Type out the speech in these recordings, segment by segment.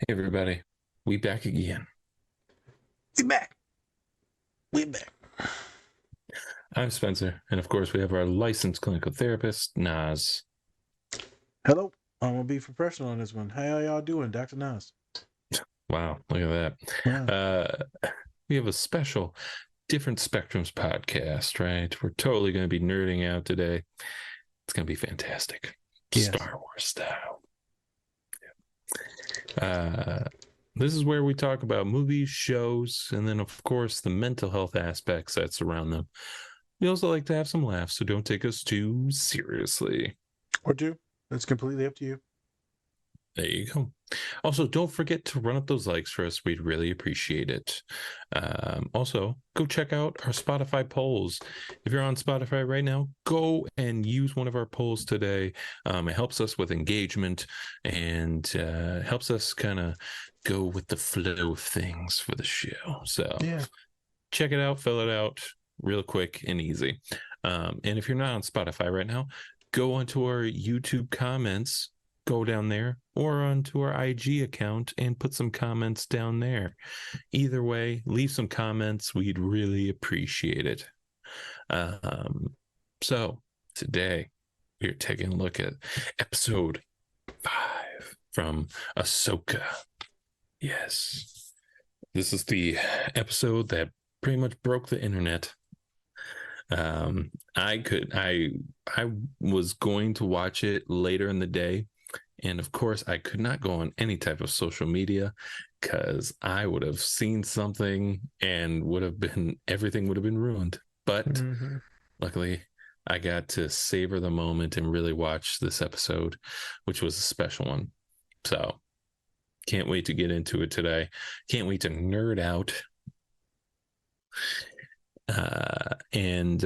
Hey everybody, we back again. We back. We back. I'm Spencer, and of course we have our licensed clinical therapist, Naz. Hello. I'm gonna be professional on this one. How y'all doing, Dr. Nas? Wow, look at Wow. that. We have a special Different Spectrums podcast, right? We're totally going to be nerding out today. It's going to be fantastic. Yes. Star Wars style. Uh, this is where we talk about movies, shows, and then, of course, the mental health aspects that surround them. We also like to have some laughs, so don't take us too seriously. Or two. That's completely up to you. There you go. Also, don't forget to run up those likes for us. We'd really appreciate it. Also, go check out our Spotify polls. If you're on Spotify right now, go and use one of our polls today. It helps us with engagement and helps us kind of go with the flow of things for the show. So Yeah. check it out, fill it out real quick and easy. And if you're not on Spotify right now, go onto our YouTube comments, go down there, or onto our IG account and put some comments down there. Either way, leave some comments. We'd really appreciate it. So today we're taking a look at episode 5 from Ahsoka. Yes. This is the episode that pretty much broke the internet. I was going to watch it later in the day, and of course I could not go on any type of social media because I would have seen something and everything would have been ruined. But Mm-hmm. luckily I got to savor the moment and really watch this episode, which was a special one. So can't wait to get into it today. Can't wait to nerd out and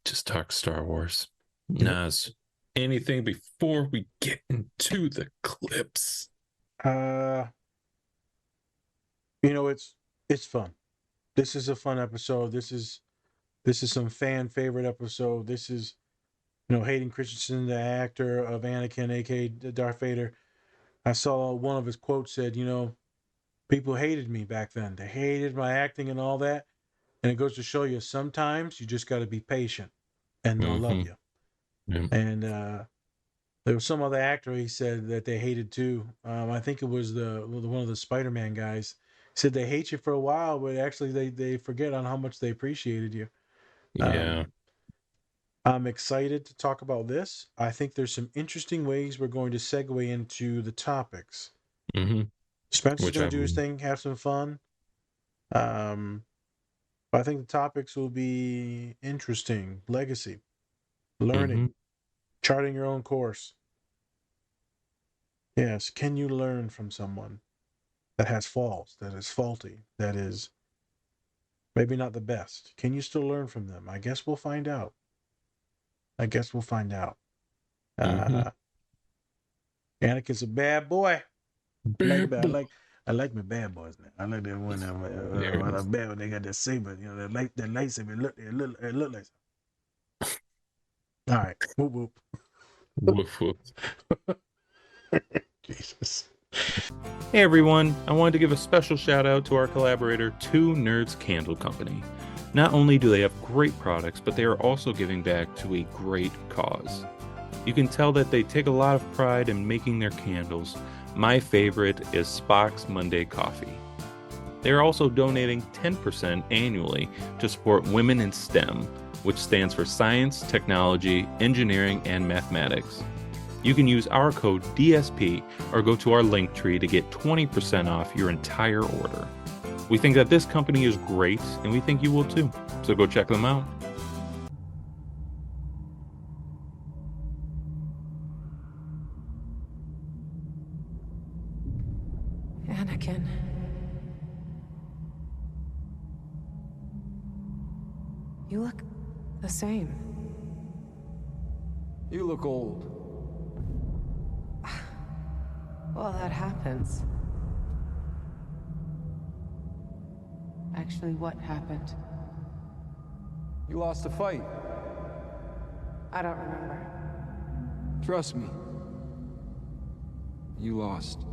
just talk Star Wars. Yep. Nas, anything before we get into the clips? Uh, it's fun. This is a fun episode. This is some fan favorite episode. This is Hayden Christensen, the actor of Anakin, aka Darth Vader. I saw one of his quotes said, people hated me back then. They hated my acting and all that. And it goes to show you sometimes you just got to be patient and they'll love Mm-hmm. you. Yeah. And there was some other actor he said that they hated too. I think it was the one of the Spider-Man guys. He said they hate you for a while, but actually they forget on how much they appreciated you. Yeah. Um, I'm excited to talk about this. I think there's some interesting ways we're going to segue into the topics. Mm-hmm. Spencer's Which going I to do his thing, have some fun. Um, I think the topics will be interesting. Legacy, mm-hmm. learning, charting your own course. Yes, can you learn from someone that has faults, that is faulty, that is maybe not the best? Can you still learn from them? I guess we'll find out. I guess we'll find out. Mm-hmm. Uh, Anakin's a bad boy. I like Bad bad. I boy. like I like my bad boys now. I like that one. There it When is. I'm bad, when they got that saber. That lightsaber. It look like. All right. Whoop Woof woof. whoop. Jesus. Hey everyone, I wanted to give a special shout out to our collaborator, Two Nerds Candle Company. Not only do they have great products, but they are also giving back to a great cause. You can tell that they take a lot of pride in making their candles. My favorite is Spock's Monday Coffee. They are also donating 10% annually to support Women in STEM, which stands for Science, Technology, Engineering, and Mathematics. You can use our code DSP or go to our link tree to get 20% off your entire order. We think that this company is great, and we think you will too. So go check them out. Anakin. You look the same. You look old. Well, that happens. Actually, what happened? You lost a fight. I don't remember. Trust me. You lost.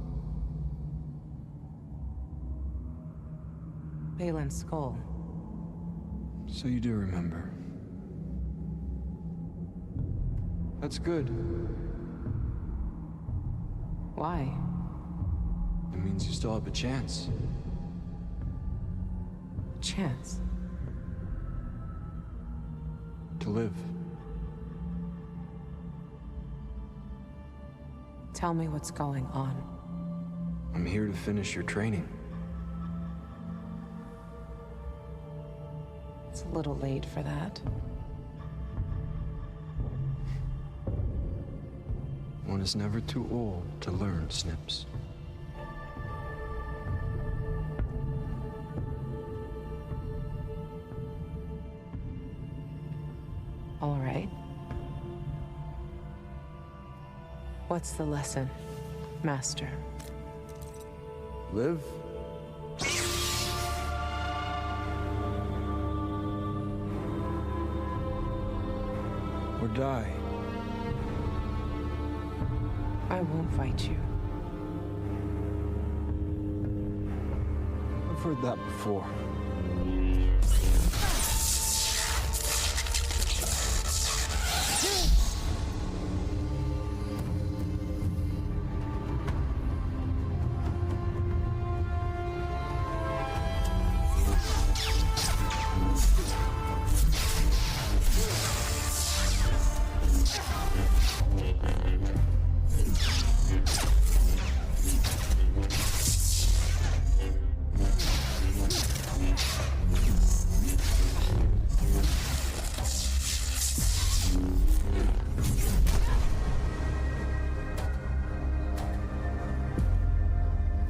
Balin's skull. So you do remember. That's good. Why? It means you still have a chance. Chance. To live. Tell me what's going on. I'm here to finish your training. It's a little late for that. One is never too old to learn, Snips. All right. What's the lesson, Master? Live. Or die. I won't fight you. I've heard that before.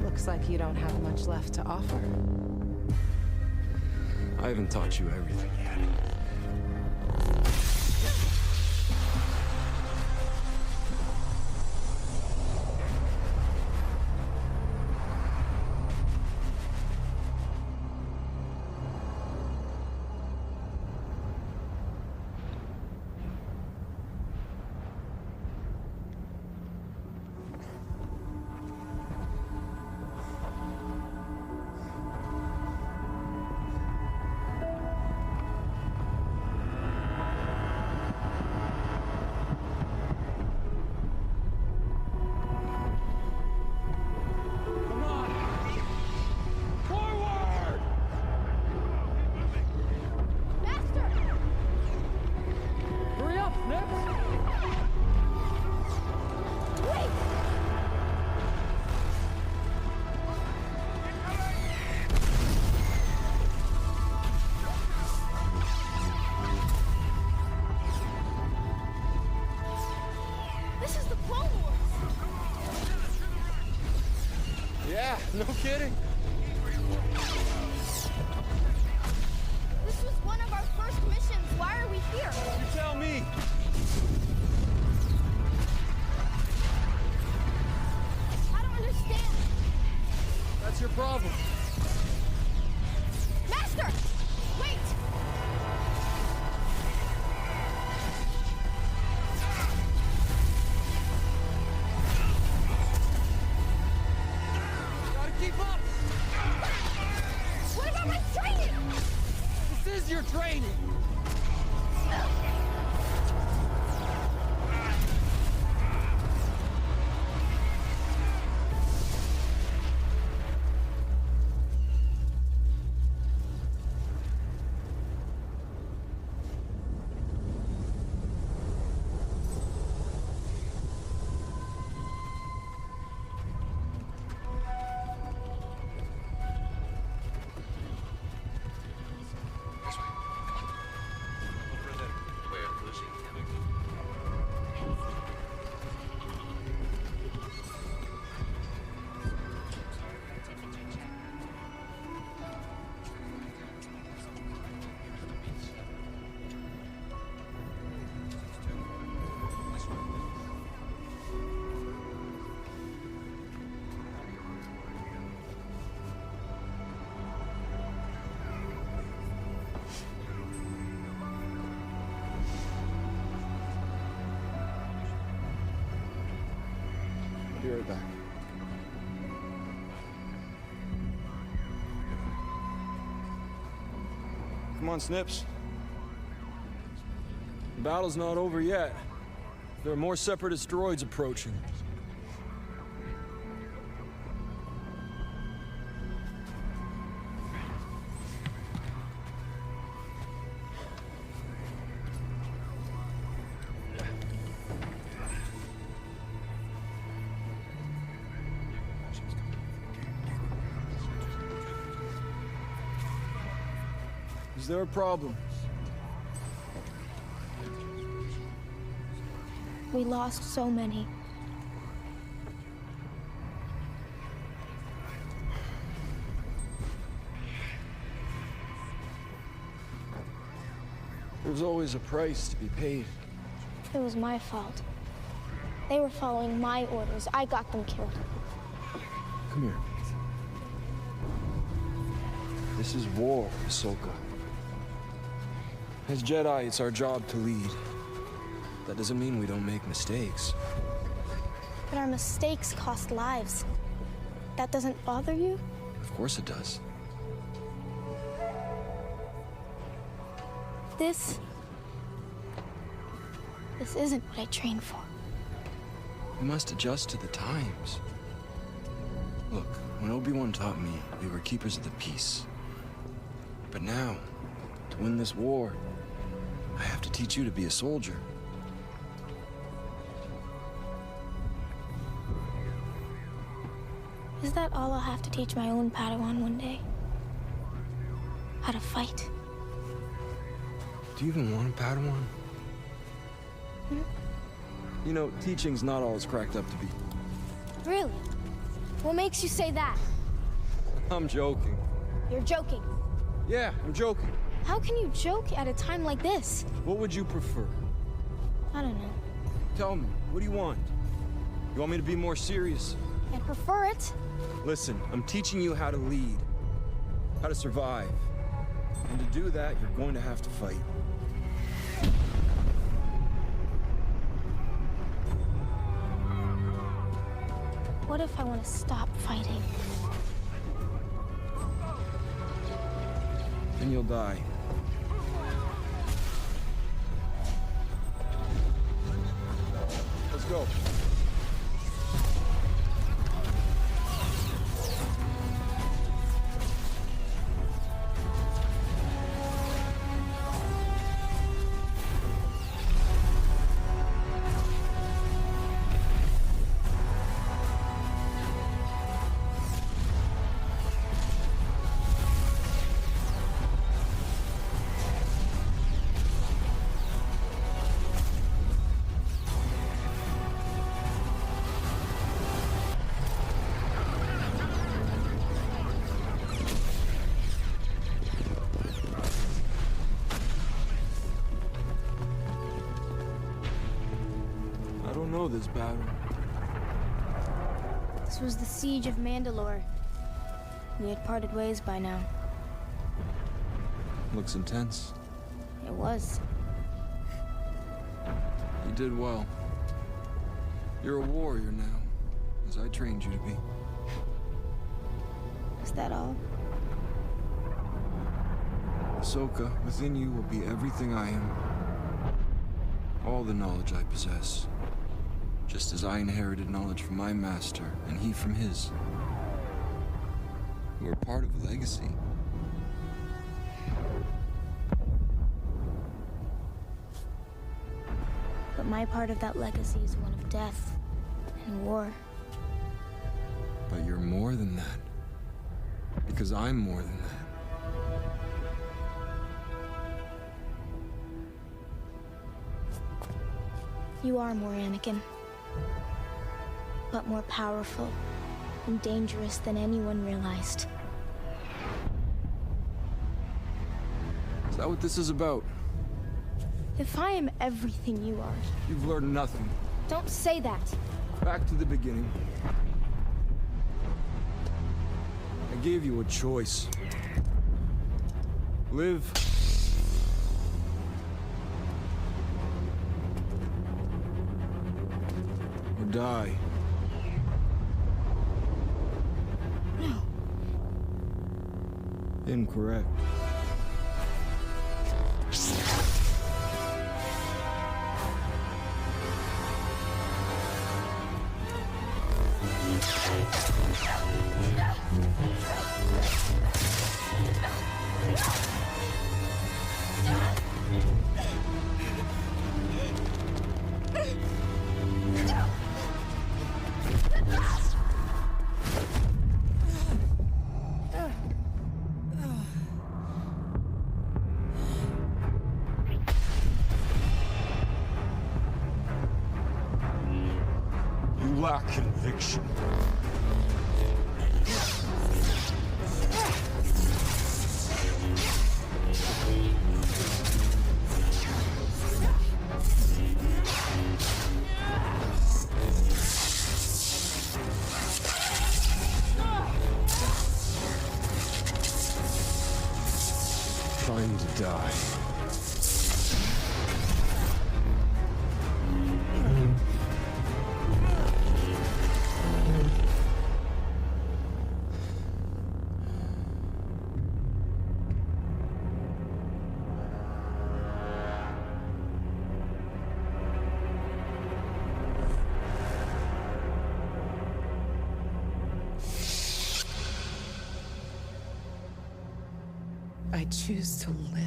Looks like you don't have much left to offer. I haven't taught you everything yet. No kidding. This was one of our first missions. Why are we here? You tell me. I don't understand. That's your problem. Master! Wait! Gotta keep up. What about my training? This is your training. Be right back. Come on, Snips. The battle's not over yet. There are more separatist droids approaching. Is there a problem? We lost so many. There's always a price to be paid. It was my fault. They were following my orders. I got them killed. Come here. This is war, Ahsoka. As Jedi, it's our job to lead. That doesn't mean we don't make mistakes. But our mistakes cost lives. That doesn't bother you? Of course it does. This isn't what I trained for. We must adjust to the times. Look, when Obi-Wan taught me, we were keepers of the peace. But now, to win this war, I have to teach you to be a soldier. Is that all I'll have to teach my own Padawan one day? How to fight? Do you even want a Padawan? You know, teaching's not all it's cracked up to be. Really? What makes you say that? I'm joking. You're joking. Yeah, I'm joking. How can you joke at a time like this? What would you prefer? I don't know. Tell me, what do you want? You want me to be more serious? I prefer it. Listen, I'm teaching you how to lead, how to survive. And to do that, you're going to have to fight. What if I want to stop fighting? Then you'll die. Let's go. This battle. This was the siege of Mandalore. We had parted ways by now. Looks intense. It was. You did well. You're a warrior now, as I trained you to be. Is that all? Ahsoka, within you will be everything I am. All the knowledge I possess. Just as I inherited knowledge from my master, and he from his. You are part of a legacy. But my part of that legacy is one of death and war. But you're more than that. Because I'm more than that. You are more, Anakin. But more powerful and dangerous than anyone realized. Is that what this is about? If I am everything you are, You've learned nothing. don't say that. Back to the beginning. I gave you a choice. Live. Or die. No. Incorrect. You lack conviction. Time to die. I choose to live.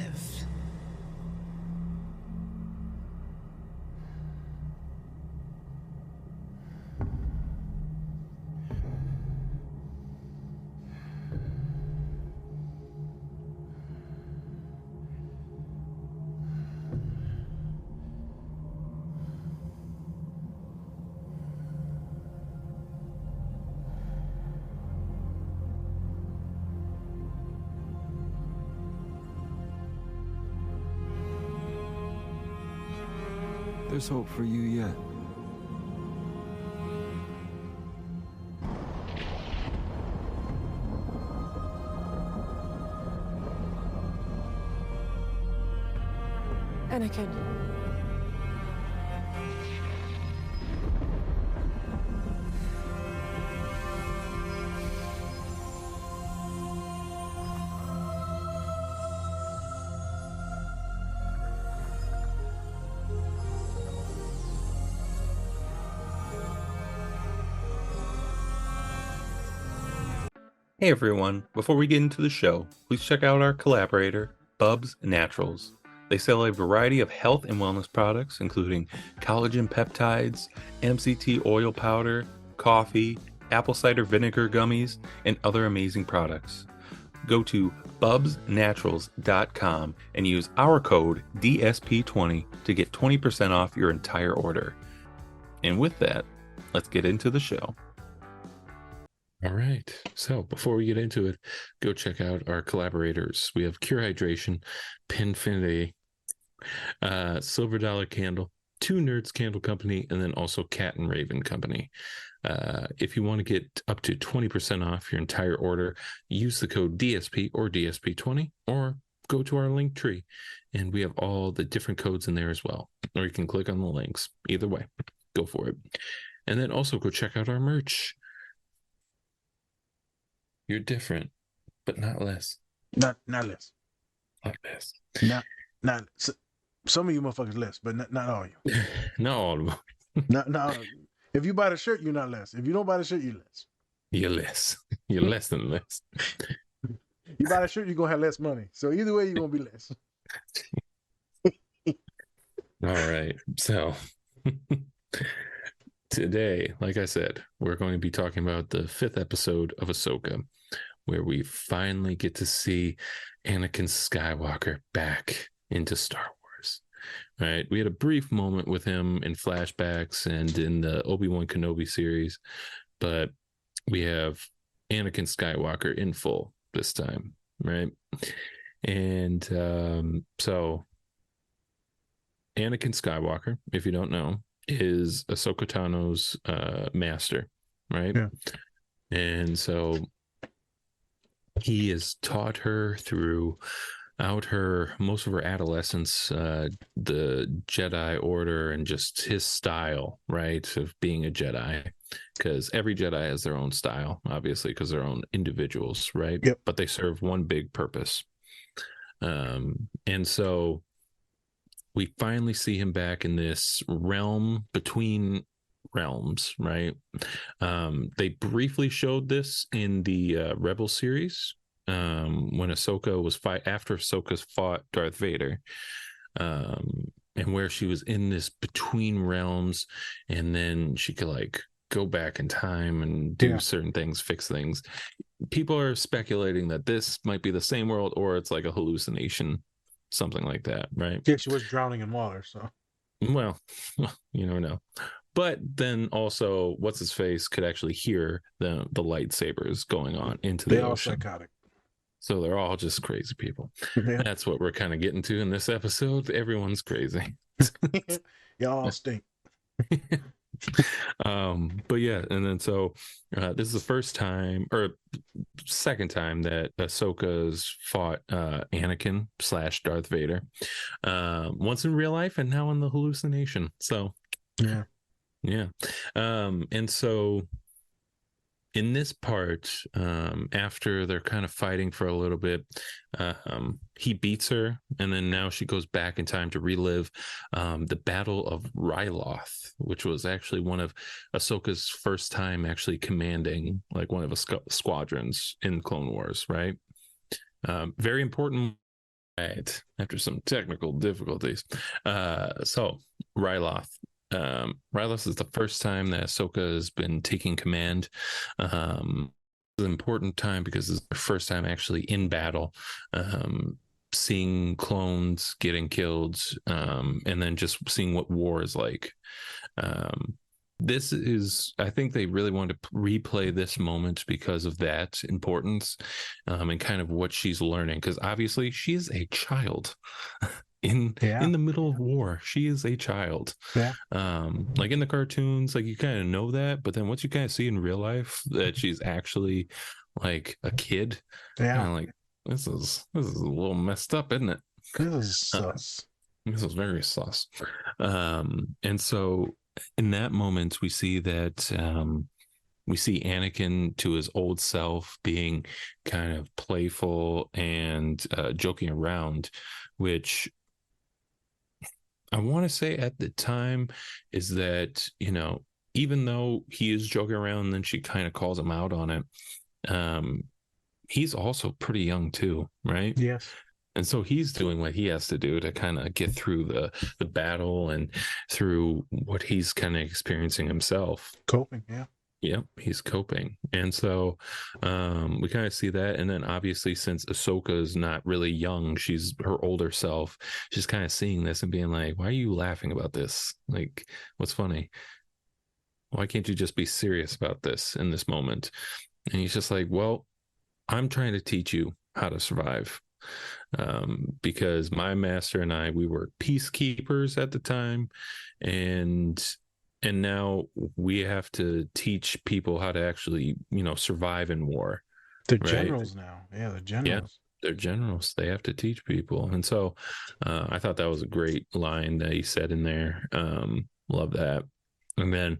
There's hope for you yet. Anakin. Hey everyone, before we get into the show, please check out our collaborator, Bubs Naturals. They sell a variety of health and wellness products, including collagen peptides, MCT oil powder, coffee, apple cider vinegar gummies, and other amazing products. Go to bubsnaturals.com and use our code DSP20 to get 20% off your entire order. And with that, let's get into the show. All right. So before we get into it, go check out our collaborators. We have Cure Hydration, Pinfinity, Silver Dollar Candle, Two Nerds Candle Company, and then also Cat and Raven Company. If you want to get up to 20% off your entire order, use the code DSP or DSP20, or go to our link tree, and we have all the different codes in there as well. Or you can click on the links. Either way, go for it. And then also go check out our merch. You're different, but not less. Not less. Not less. Not some of you motherfuckers less, but not all you. Not all of them. Not all of you. If you buy the shirt, you're not less. If you don't buy the shirt, you're less. You're less. You're less than less. You buy the shirt, you're gonna have less money. So either way, you're gonna be less. All right. So today, like I said, we're going to be talking about the 5th episode of Ahsoka, where we finally get to see Anakin Skywalker back into Star Wars. All right. We had a brief moment with him in flashbacks and in the Obi-Wan Kenobi series, but we have Anakin Skywalker in full this time, right? And so Anakin Skywalker, if you don't know, is Ahsoka Tano's master, right? Yeah. And so he has taught her throughout most of her adolescence, the Jedi Order and just his style, right, of being a Jedi, because every Jedi has their own style, obviously, because they're own individuals, right? Yep. But they serve one big purpose. And so we finally see him back in this realm between realms, right? They briefly showed this in the Rebel series, when Ahsoka was after Ahsoka's fought Darth Vader, and where she was in this between realms, and then she could like go back in time and do certain things, fix things. People are speculating that this might be the same world, or it's like a hallucination, something like that, right? Yeah, she was drowning in water, so. Well, you never know. But then also, what's his face could actually hear the lightsabers going on into the ocean. They all psychotic. So they're all just crazy people. Yeah. That's what we're kind of getting to in this episode. Everyone's crazy. Y'all stink. But yeah, and then so this is the first time or second time that Ahsoka's fought Anakin / Darth Vader, once in real life and now in the hallucination. So yeah. And so in this part, after they're kind of fighting for a little bit, he beats her, and then now she goes back in time to relive the Battle of Ryloth, which was actually one of Ahsoka's first time actually commanding like one of the squadrons in Clone Wars, right? Very important. Right, after some technical difficulties. So Ryloth. Ryloth is the first time that Ahsoka has been taking command. It's an important time because it's the first time actually in battle, seeing clones getting killed, and then just seeing what war is like. This is, I think they really wanted to replay this moment because of that importance, and kind of what she's learning, because obviously she is a child. In the middle of war, she is a child. Like in the cartoons, like you kind of know that, but then once you kind of see in real life that she's actually like a kid, kind of like this is a little messed up, isn't it? This is sus. This is very sus. And so in that moment we see that we see Anakin to his old self being kind of playful and joking around, which I want to say at the time is that, you know, even though he is joking around and then she kind of calls him out on it, he's also pretty young too, right? Yes. And so he's doing what he has to do to kind of get through the battle and through what he's kind of experiencing himself. Coping, yeah. Yep, he's coping. And so we kind of see that. And then obviously, since Ahsoka is not really young, she's her older self, she's kind of seeing this and being like, why are you laughing about this? Like, what's funny? Why can't you just be serious about this in this moment? And he's just like, well, I'm trying to teach you how to survive. Because my master and I, we were peacekeepers at the time, and now we have to teach people how to actually, you know, survive in war. They're generals now. Yeah, they're generals. Yeah, they're generals. They have to teach people. And so I thought that was a great line that he said in there. Love that. And then,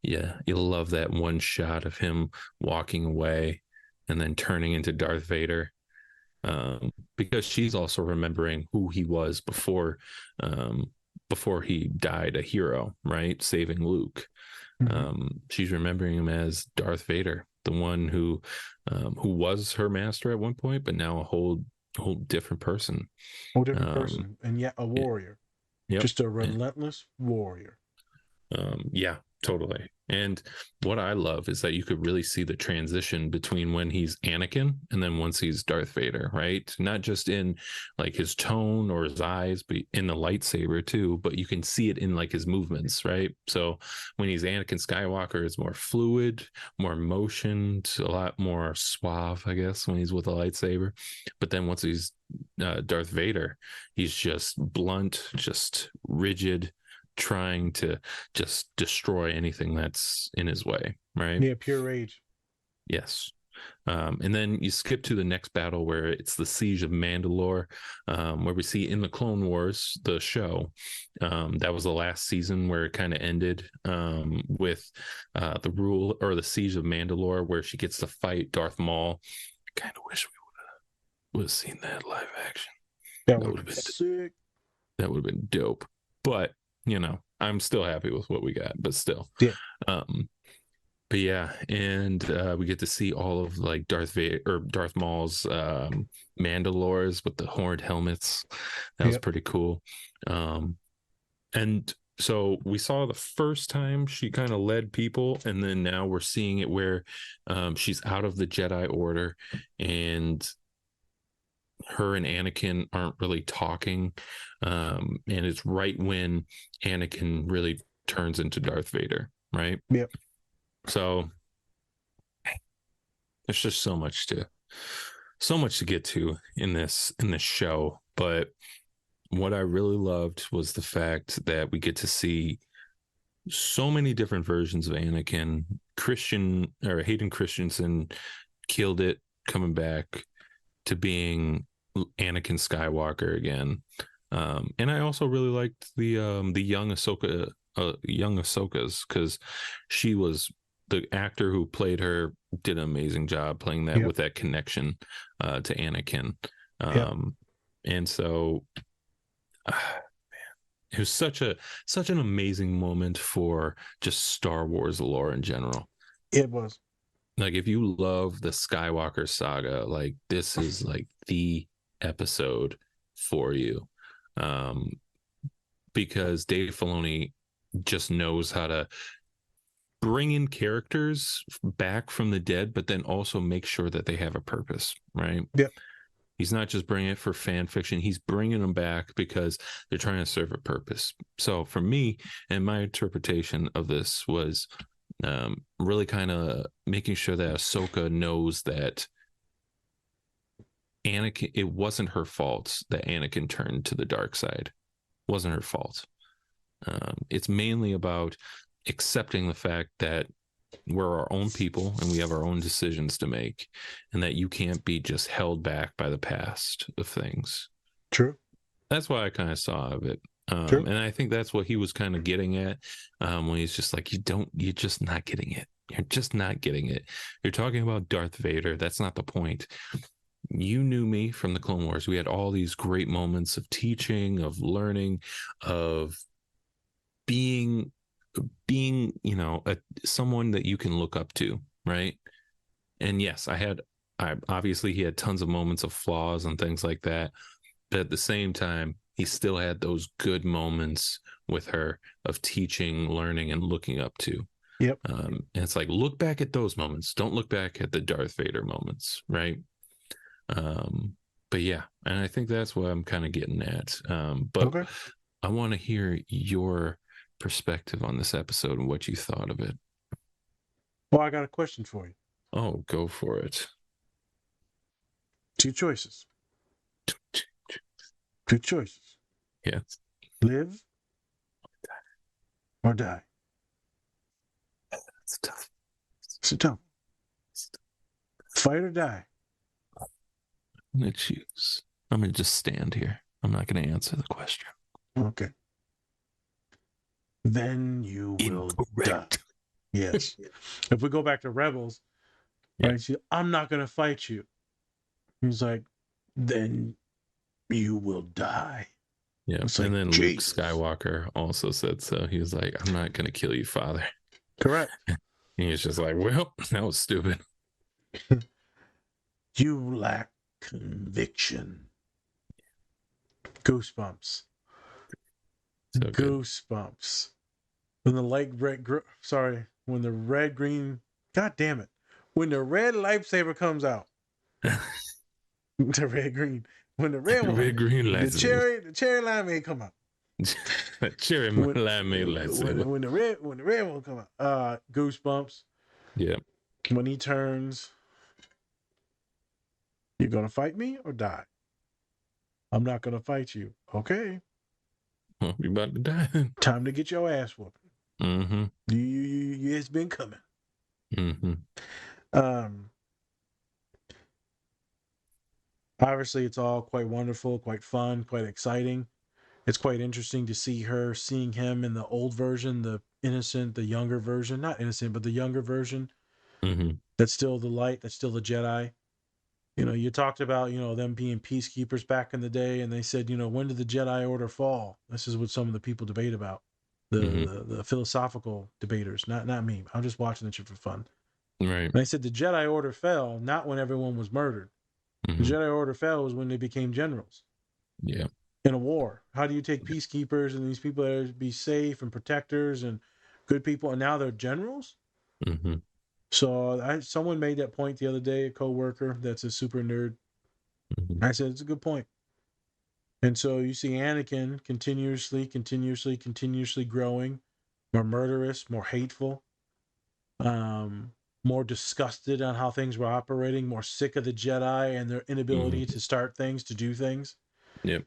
yeah, you'll love that one shot of him walking away and then turning into Darth Vader. Because she's also remembering who he was before he died, a hero, right? Saving Luke. She's remembering him as Darth Vader, the one who was her master at one point, but now a whole different person. Whole different person, and yet a warrior. Just a relentless warrior. Yeah, totally. And what I love is that you could really see the transition between when he's Anakin and then once he's Darth Vader, right? Not just in like his tone or his eyes, but in the lightsaber too, but you can see it in like his movements, right? So when he's Anakin Skywalker, it's more fluid, more motioned, a lot more suave, I guess, when he's with a lightsaber. But then once he's Darth Vader, he's just blunt, just rigid, trying to just destroy anything that's in his way, right? Yeah, pure rage. Yes. And then you skip to the next battle where it's the Siege of Mandalore, where we see in the Clone Wars, the show, that was the last season where it kind of ended with the rule or the Siege of Mandalore, where she gets to fight Darth Maul. Kind of wish we would have seen that live action. That would have been sick. That would have been dope. But, you know, I'm still happy with what we got, but still. Yeah. But yeah, and we get to see all of like Darth Vader or Darth Maul's Mandalores with the horned helmets. That was pretty cool. And so we saw the first time she kind of led people, and then now we're seeing it where she's out of the Jedi Order, and her and Anakin aren't really talking. And it's right when Anakin really turns into Darth Vader, right? Yep. So there's just so much to get to in this show. But what I really loved was the fact that we get to see so many different versions of Anakin. Hayden Christensen killed it, coming back to being Anakin Skywalker again. And I also really liked the young Ahsoka's, because she was, the actor who played her did an amazing job playing that with that connection to Anakin. And so man, it was such an amazing moment for just Star Wars lore in general. It was. Like, if you love the Skywalker saga, like, this is like the episode for you. Because Dave Filoni just knows how to bring in characters back from the dead, but then also make sure that they have a purpose, right? Yep. He's not just bringing it for fan fiction. He's bringing them back because they're trying to serve a purpose. So for me, and my interpretation of this was really kind of making sure that Ahsoka knows that Anakin, it wasn't her fault that Anakin turned to the dark side. It wasn't her fault. It's mainly about accepting the fact that we're our own people and we have our own decisions to make, and that you can't be just held back by the past of things. True. That's what I kind of saw of it. True. And I think that's what he was kind of getting at when he's just like, you're just not getting it. You're just not getting it. You're talking about Darth Vader. That's not the point. You knew me from the Clone Wars. We had all these great moments of teaching, of learning, of being, you know, someone that you can look up to, right? And yes, obviously he had tons of moments of flaws and things like that, but at the same time, he still had those good moments with her of teaching, learning, and looking up to. Yep. And it's like, look back at those moments. Don't look back at the Darth Vader moments, right? But yeah, and I think that's what I'm kind of getting at. But okay. I want to hear your perspective on this episode and what you thought of it. Well, I got a question for you. Oh, go for it. Two choices. Two choices. Yes. Live or die. That's tough. It's tough. Fight or die. I'm going to choose. I'm going to just stand here. I'm not going to answer the question. Okay. Then you will die. Yes. If we go back to Rebels, right? I'm not going to fight you. He's like, then you will die. Yeah. It's and like, then Jesus. Luke Skywalker also said so. He was like, I'm not going to kill you, Father. Correct. And he was just like, well, that was stupid. You lack conviction. Goosebumps. So Goosebumps. When the when the red green, God damn it, when the red lightsaber comes out, the red green, when the red one, red green lightsaber, the cherry limeade come out, cherry limeade lightsaber. When the red one come out, goosebumps. Yeah. When he turns, you're gonna fight me or die? I'm not gonna fight you. Okay. Well, you about to die. Time to get your ass whooped. Mm-hmm. It's been coming. Mm-hmm. Obviously, it's all quite wonderful, quite fun, quite exciting. It's quite interesting to see her, seeing him in the old version, the innocent, the younger version. Not innocent, but the younger version. Mm-hmm. That's still the light. That's still the Jedi. You talked about, them being peacekeepers back in the day, and they said, when did the Jedi Order fall? This is what some of the people debate about. The philosophical debaters, not me. I'm just watching that shit for fun. Right. And they said the Jedi Order fell not when everyone was murdered. The Jedi Order fell was when they became generals. Yeah. In a war. How do you take peacekeepers and these people that are be safe and protectors and good people, and now they're generals? So someone made that point the other day, a coworker that's a super nerd. I said, it's a good point. And so you see Anakin continuously growing, more murderous, more hateful, more disgusted on how things were operating, more sick of the Jedi and their inability to start things, to do things. Yep.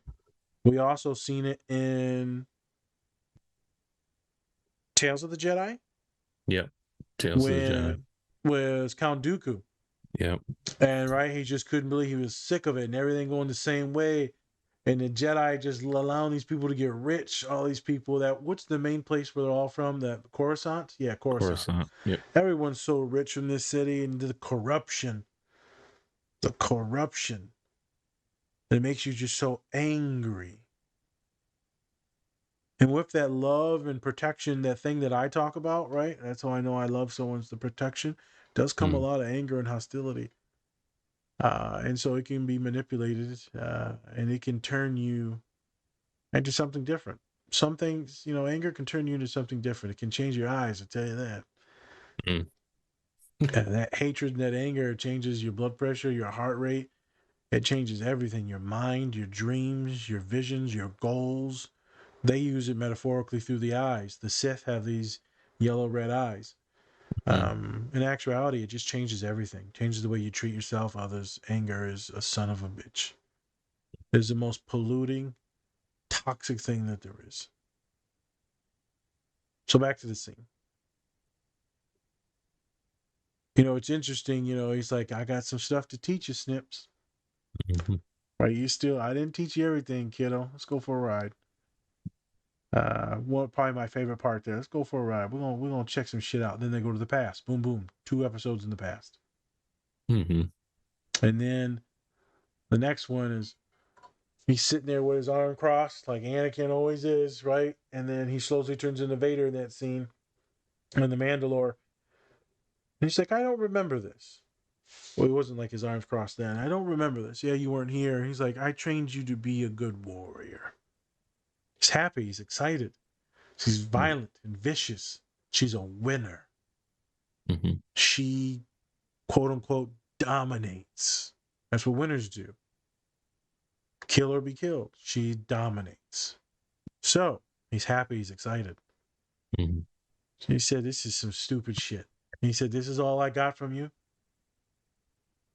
We also seen it in Tales of the Jedi. Yep. Tales of the Jedi. With Count Dooku. Yep. And he just couldn't believe, he was sick of it and everything going the same way. And the Jedi just allowing these people to get rich. All these people what's the main place where they're all from? That Coruscant? Yeah, Coruscant. Yep. Everyone's so rich in this city, and the corruption. It makes you just so angry. And with that love and protection, that thing that I talk about, right? That's how I know I love someone's the protection. Does come a lot of anger and hostility. And so it can be manipulated, and it can turn you into something different. Some things, anger can turn you into something different. It can change your eyes, I tell you that. That hatred and that anger changes your blood pressure, your heart rate. It changes everything, your mind, your dreams, your visions, your goals. They use it metaphorically through the eyes. The Sith have these yellow-red eyes. In actuality, it just changes everything. Changes the way you treat yourself, others. Anger is a son of a bitch. It is the most polluting, toxic thing that there is. So back to the scene. It's interesting, he's like, I got some stuff to teach you, Snips. Right, I didn't teach you everything, kiddo. Let's go for a ride. Probably my favorite part there. Let's go for a ride. We're gonna check some shit out. Then they go to the past. Boom, boom. 2 episodes in the past. And then the next one is he's sitting there with his arm crossed, like Anakin always is, right? And then he slowly turns into Vader in that scene, and the Mandalore. And he's like, I don't remember this. Well, it wasn't like his arms crossed then. I don't remember this. Yeah, you weren't here. He's like, I trained you to be a good warrior. He's happy. He's excited. She's violent and vicious. She's a winner. She, quote unquote, dominates. That's what winners do. Kill or be killed. She dominates. So he's happy. He's excited. He said, this is some stupid shit. He said, this is all I got from you.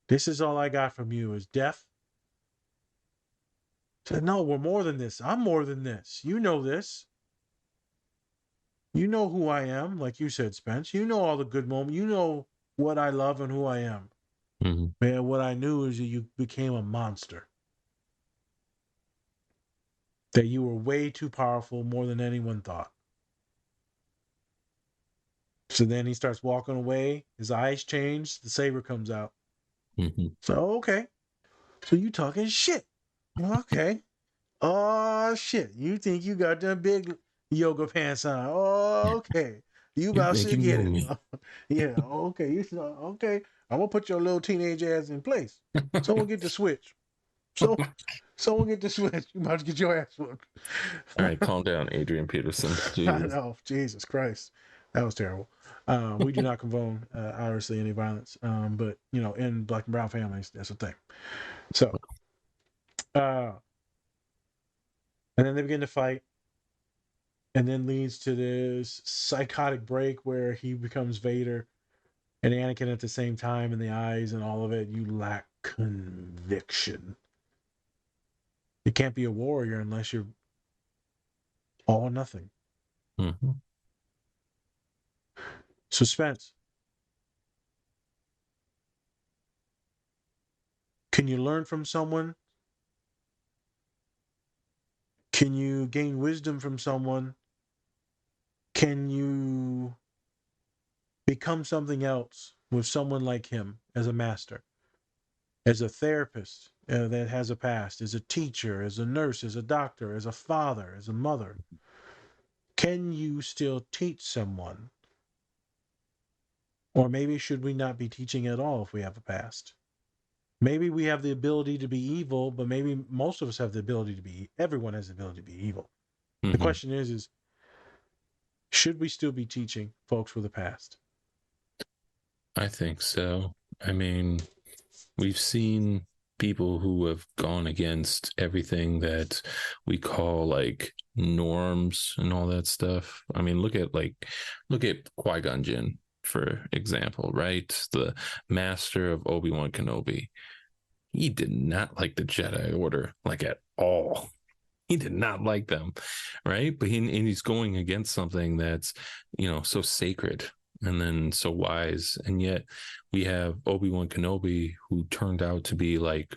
This is all I got from you is death. He said, no, we're more than this. I'm more than this. You know this. You know who I am, like you said, Spence. You know all the good moments. You know what I love and who I am. Man, what I knew is that you became a monster. That you were way too powerful, more than anyone thought. So then he starts walking away. His eyes change. The saber comes out. So, okay. So you talking shit. Okay. Oh, shit. You think you got them big yoga pants on. Oh, okay. You about to get it. Yeah, okay. Okay. I'm going to put your little teenage ass in place. Someone get the switch. Someone get the switch. You about to get your ass whooped. All right, calm down, Adrian Peterson. I know. Jesus Christ. That was terrible. We do not condone, obviously, any violence. But, in Black and brown families, that's a thing. So, and then they begin to fight. And then leads to this psychotic break where he becomes Vader and Anakin at the same time in the eyes and all of it. You lack conviction. You can't be a warrior unless you're all or nothing. Suspense. Can you learn from someone? Can you gain wisdom from someone? Can you become something else with someone like him as a master? as a therapist that has a past, as a teacher, as a nurse, as a doctor, as a father, as a mother, can you still teach someone? Or maybe should we not be teaching at all if we have a past? Maybe we have the ability to be evil, but maybe most of us have the ability to be, everyone has the ability to be evil. The Mhm. question is should we still be teaching folks with a past? I think so. I mean, we've seen people who have gone against everything that we call like norms and all that stuff. I mean, look at Qui-Gon Jinn, for example, right? The master of Obi-Wan Kenobi. He did not like the Jedi Order, like at all. He did not like them, right? But and he's going against something that's, so sacred and then so wise. And yet we have Obi-Wan Kenobi, who turned out to be like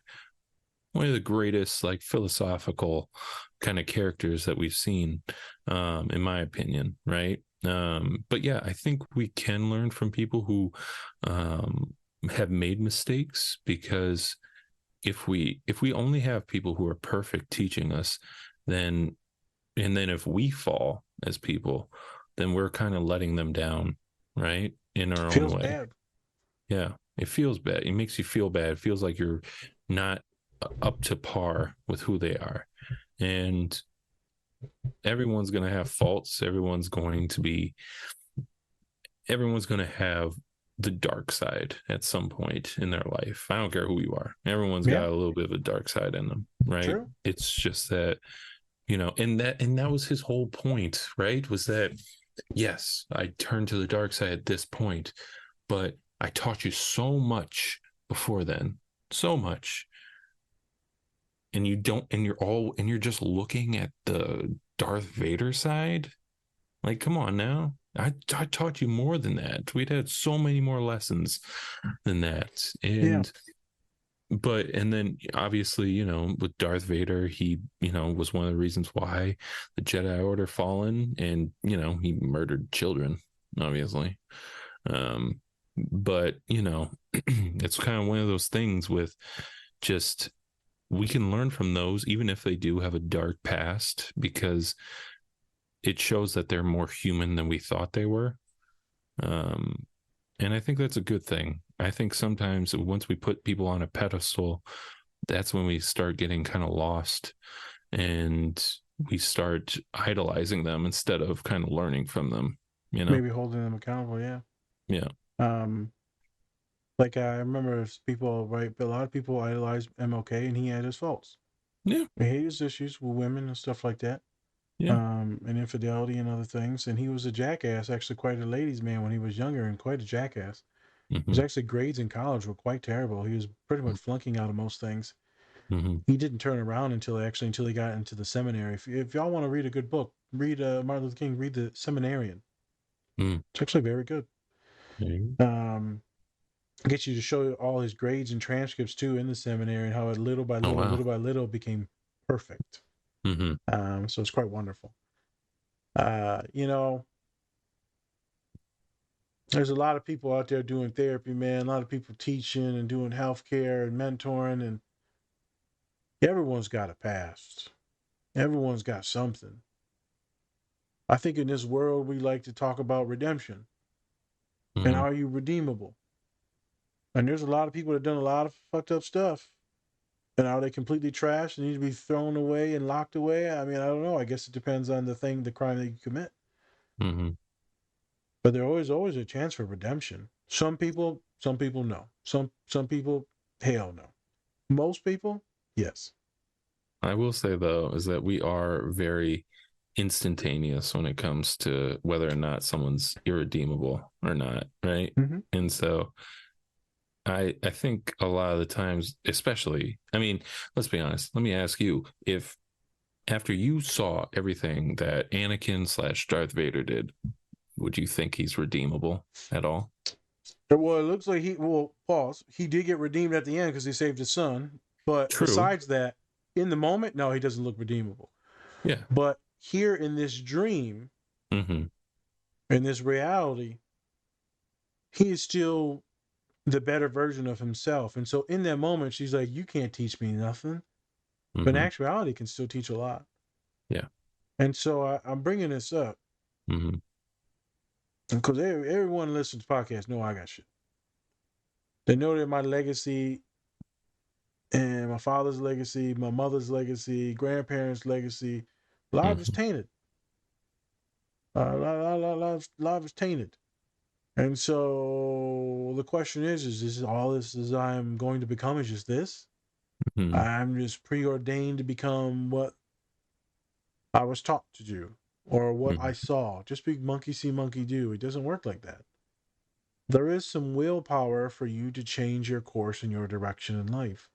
one of the greatest, like philosophical kind of characters that we've seen, in my opinion, right? But yeah, I think we can learn from people who have made mistakes, because if we only have people who are perfect teaching us, then if we fall as people, then we're kind of letting them down, right? In our own Feels way. bad. Yeah, it feels bad. It makes you feel bad. It feels like you're not up to par with who they are. And everyone's going to have faults. Everyone's going to have the dark side at some point in their life. I don't care who you are. Everyone's got a little bit of a dark side in them, right? True. It's just that, and that was his whole point, right? Was that, yes, I turned to the dark side at this point, but I taught you so much before then, so much. And you're just looking at the Darth Vader side. Like, come on now. I taught you more than that. We'd had so many more lessons than that. And then obviously, with Darth Vader, he, was one of the reasons why the Jedi Order fallen, and, he murdered children, obviously. But, it's kind of one of those things with just, we can learn from those, even if they do have a dark past, because it shows that they're more human than we thought they were. And I think that's a good thing. I think sometimes once we put people on a pedestal, that's when we start getting kind of lost, and we start idolizing them instead of kind of learning from them, Maybe holding them accountable. Yeah. Like I remember people, right? A lot of people idolize MLK, and he had his faults. Yeah. He had his issues with women and stuff like that. Yeah. And infidelity and other things. And he was a jackass, actually quite a ladies' man when he was younger, and quite a jackass. His actually grades in college were quite terrible. He was pretty much flunking out of most things. He didn't turn around until he got into the seminary. If y'all want to read a good book, read Martin Luther King, read The Seminarian. It's actually very good. Gets you to show all his grades and transcripts too in the seminary, and how it little by little became perfect. So it's quite wonderful. There's a lot of people out there doing therapy, man. A lot of people teaching and doing healthcare and mentoring, and everyone's got a past. Everyone's got something. I think in this world we like to talk about redemption. And are you redeemable? And there's a lot of people that have done a lot of fucked up stuff. And are they completely trashed and need to be thrown away and locked away? I mean, I don't know. I guess it depends on the crime that you commit. But there's always a chance for redemption. Some people no. Some people, hell no. Most people, yes. I will say though, is that we are very instantaneous when it comes to whether or not someone's irredeemable or not, right? And so I think a lot of the times, especially, I mean, let's be honest. Let me ask you, if after you saw everything that Anakin / Darth Vader did, would you think he's redeemable at all? Well, it looks like he did get redeemed at the end because he saved his son. But besides that, in the moment, no, he doesn't look redeemable. Yeah. But here in this dream, in this reality, he is still the better version of himself. And so in that moment, she's like, you can't teach me nothing. But in Mhm. actuality, it can still teach a lot. Yeah. And so I'm bringing this up Mhm. because everyone listens to podcasts know I got shit. They know that my legacy and my father's legacy, my mother's legacy, grandparents' legacy, a lot of it's tainted. A lot of it's tainted. And so the question is all this as I'm going to become is just this? Mhm. I'm just preordained to become what I was taught to do or what I saw. Just be monkey see, monkey do. It doesn't work like that. There is some willpower for you to change your course and your direction in life.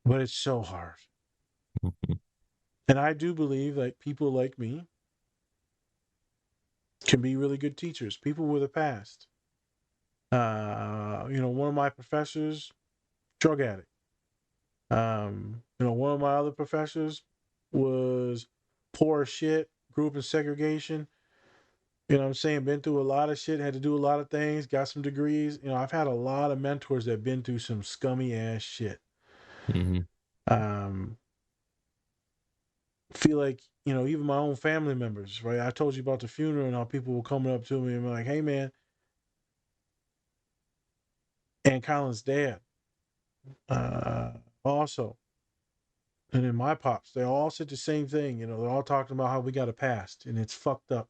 But it's so hard. Mhm. And I do believe that people like me can be really good teachers, people with a past. One of my professors, drug addict. One of my other professors was poor as shit, grew up in segregation. You know what I'm saying? Been through a lot of shit, had to do a lot of things, got some degrees. I've had a lot of mentors that have been through some scummy ass shit. Mhm. Um, feel like, even my own family members, right? I told you about the funeral and how people were coming up to me and be like, hey man, and Colin's dad, also. And then my pops, they all said the same thing. They're all talking about how we got a past and it's fucked up.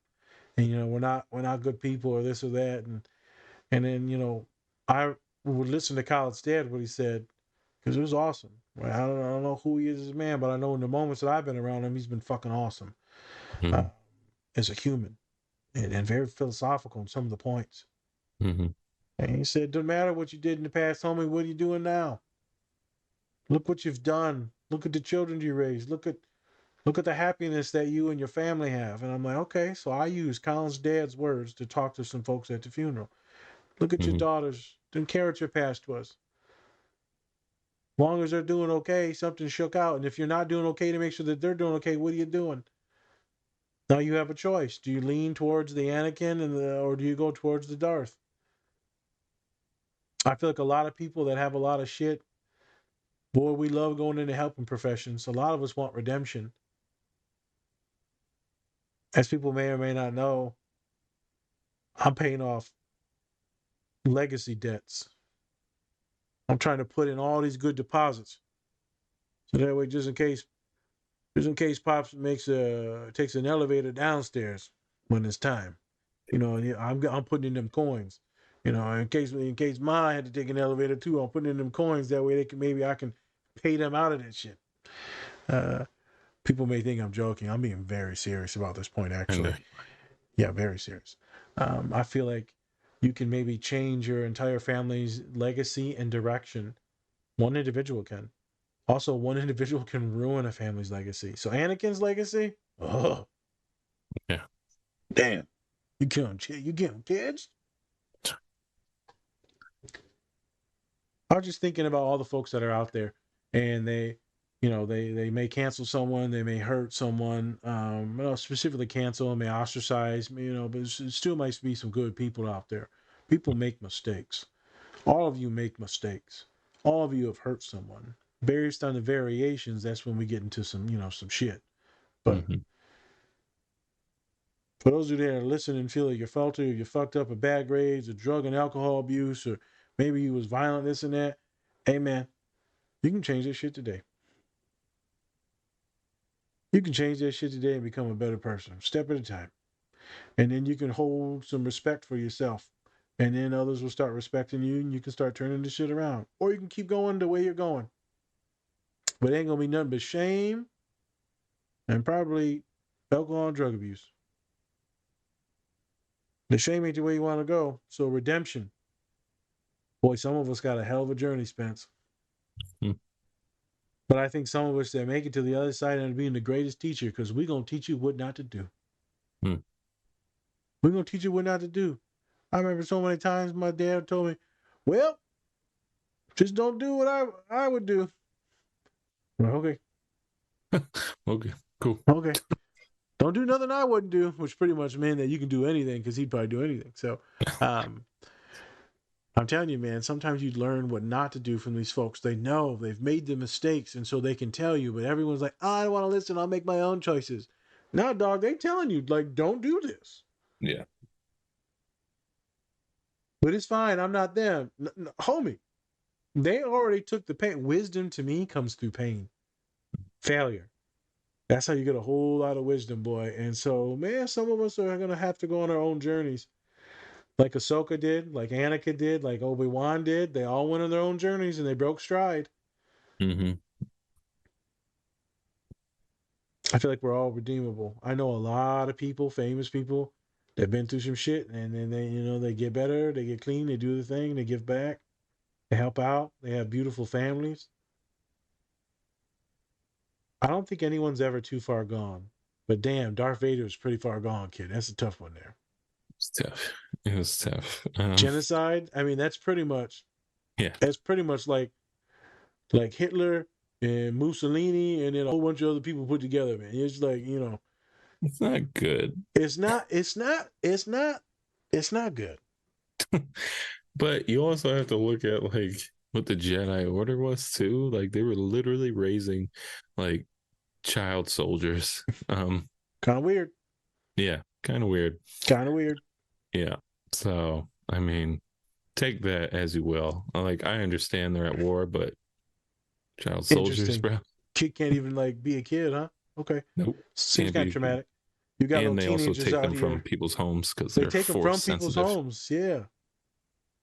And we're not good people or this or that. And then, I would listen to Colin's dad what he said, because it was awesome. Right? I don't know who he is as a man, but I know in the moments that I've been around him, he's been fucking awesome. Uh, Mhm. as a human. And very philosophical in some of the points. Mhm. And he said, "Doesn't matter what you did in the past, homie. What are you doing now? Look what you've done. Look at the children you raised. Look at the happiness that you and your family have." And I'm like, okay. So I used Colin's dad's words to talk to some folks at the funeral. Look at your Mhm. daughters. Didn't care what your past was. As long as they're doing okay, something shook out. And if you're not doing okay to make sure that they're doing okay, what are you doing? Now you have a choice. Do you lean towards the Anakin or do you go towards the Darth? I feel like a lot of people that have a lot of shit, boy, we love going into helping professions. A lot of us want redemption. As people may or may not know, I'm paying off legacy debts. I'm trying to put in all these good deposits. So that way, just in case Pops takes an elevator downstairs when it's time. I'm putting in them coins. In case Ma had to take an elevator too, I'm putting in them coins. That way maybe I can pay them out of that shit. Uh, People may think I'm joking. I'm being very serious about this point, actually. Kinda. Yeah, very serious. I feel like you can maybe change your entire family's legacy and direction. One individual can. Also, one individual can ruin a family's legacy. So Anakin's legacy, oh Yeah. damn, you killing kids. I was just thinking about all the folks that are out there, and they may cancel someone, they may hurt someone, specifically cancel, may ostracize, but it still might be some good people out there. People make mistakes. All of you make mistakes. All of you have hurt someone. Based on the variations, that's when we get into some shit. But Mhm. for those of you that are listening and feel like you're faulty or you fucked up with bad grades or drug and alcohol abuse or maybe you was violent, this and that, hey man, you can change this shit today. You can change that shit today and become a better person, step at a time. And then you can hold some respect for yourself. And then others will start respecting you and you can start turning this shit around. Or you can keep going the way you're going. But it ain't gonna be nothing but shame and probably alcohol and drug abuse. The shame ain't the way you want to go. So redemption. Boy, some of us got a hell of a journey, Spence. Mm. But I think some of us that make it to the other side end up being the greatest teacher because we're going to teach you what not to do. Mm. We're going to teach you what not to do. I remember so many times my dad told me, well, just don't do what I would do. Well, okay. Okay. Cool. Okay. Don't do nothing I wouldn't do, which pretty much meant that you can do anything because he'd probably do anything. So, I'm telling you, man, sometimes you learn what not to do from these folks. They know they've made the mistakes, and so they can tell you, but everyone's like, oh, I don't want to listen. I'll make my own choices. No, dog, they telling you, like, don't do this. Yeah. But it's fine. I'm not them. Homie, they already took the pain. Wisdom to me comes through pain. Failure. That's how you get a whole lot of wisdom, boy. And so, man, some of us are going to have to go on our own journeys. Like Ahsoka did, like Anakin did, like Obi-Wan did. They all went on their own journeys and they broke stride. Mm-hmm. I feel like we're all redeemable. I know a lot of people, famous people, that've been through some shit, and then they get better, they get clean, they do the thing, they give back, they help out, they have beautiful families. I don't think anyone's ever too far gone. But damn, Darth Vader is pretty far gone, kid. That's a tough one there. It's tough. It was tough. Genocide? I mean, that's pretty much like Hitler and Mussolini and then a whole bunch of other people put together, man. It's like, it's not good. It's not good. But you also have to look at like what the Jedi Order was too. Like they were literally raising like child soldiers. Kind of weird. Yeah, kind of weird. Yeah. So, I mean, take that as you will. Like I understand they're at war, but child soldiers, bro. Kid can't even like be a kid, huh? Okay. Nope. Seems kind of traumatic. You got and little they also teenagers take out them here. from people's homes because They they're take them from people's sensitive. homes. Yeah.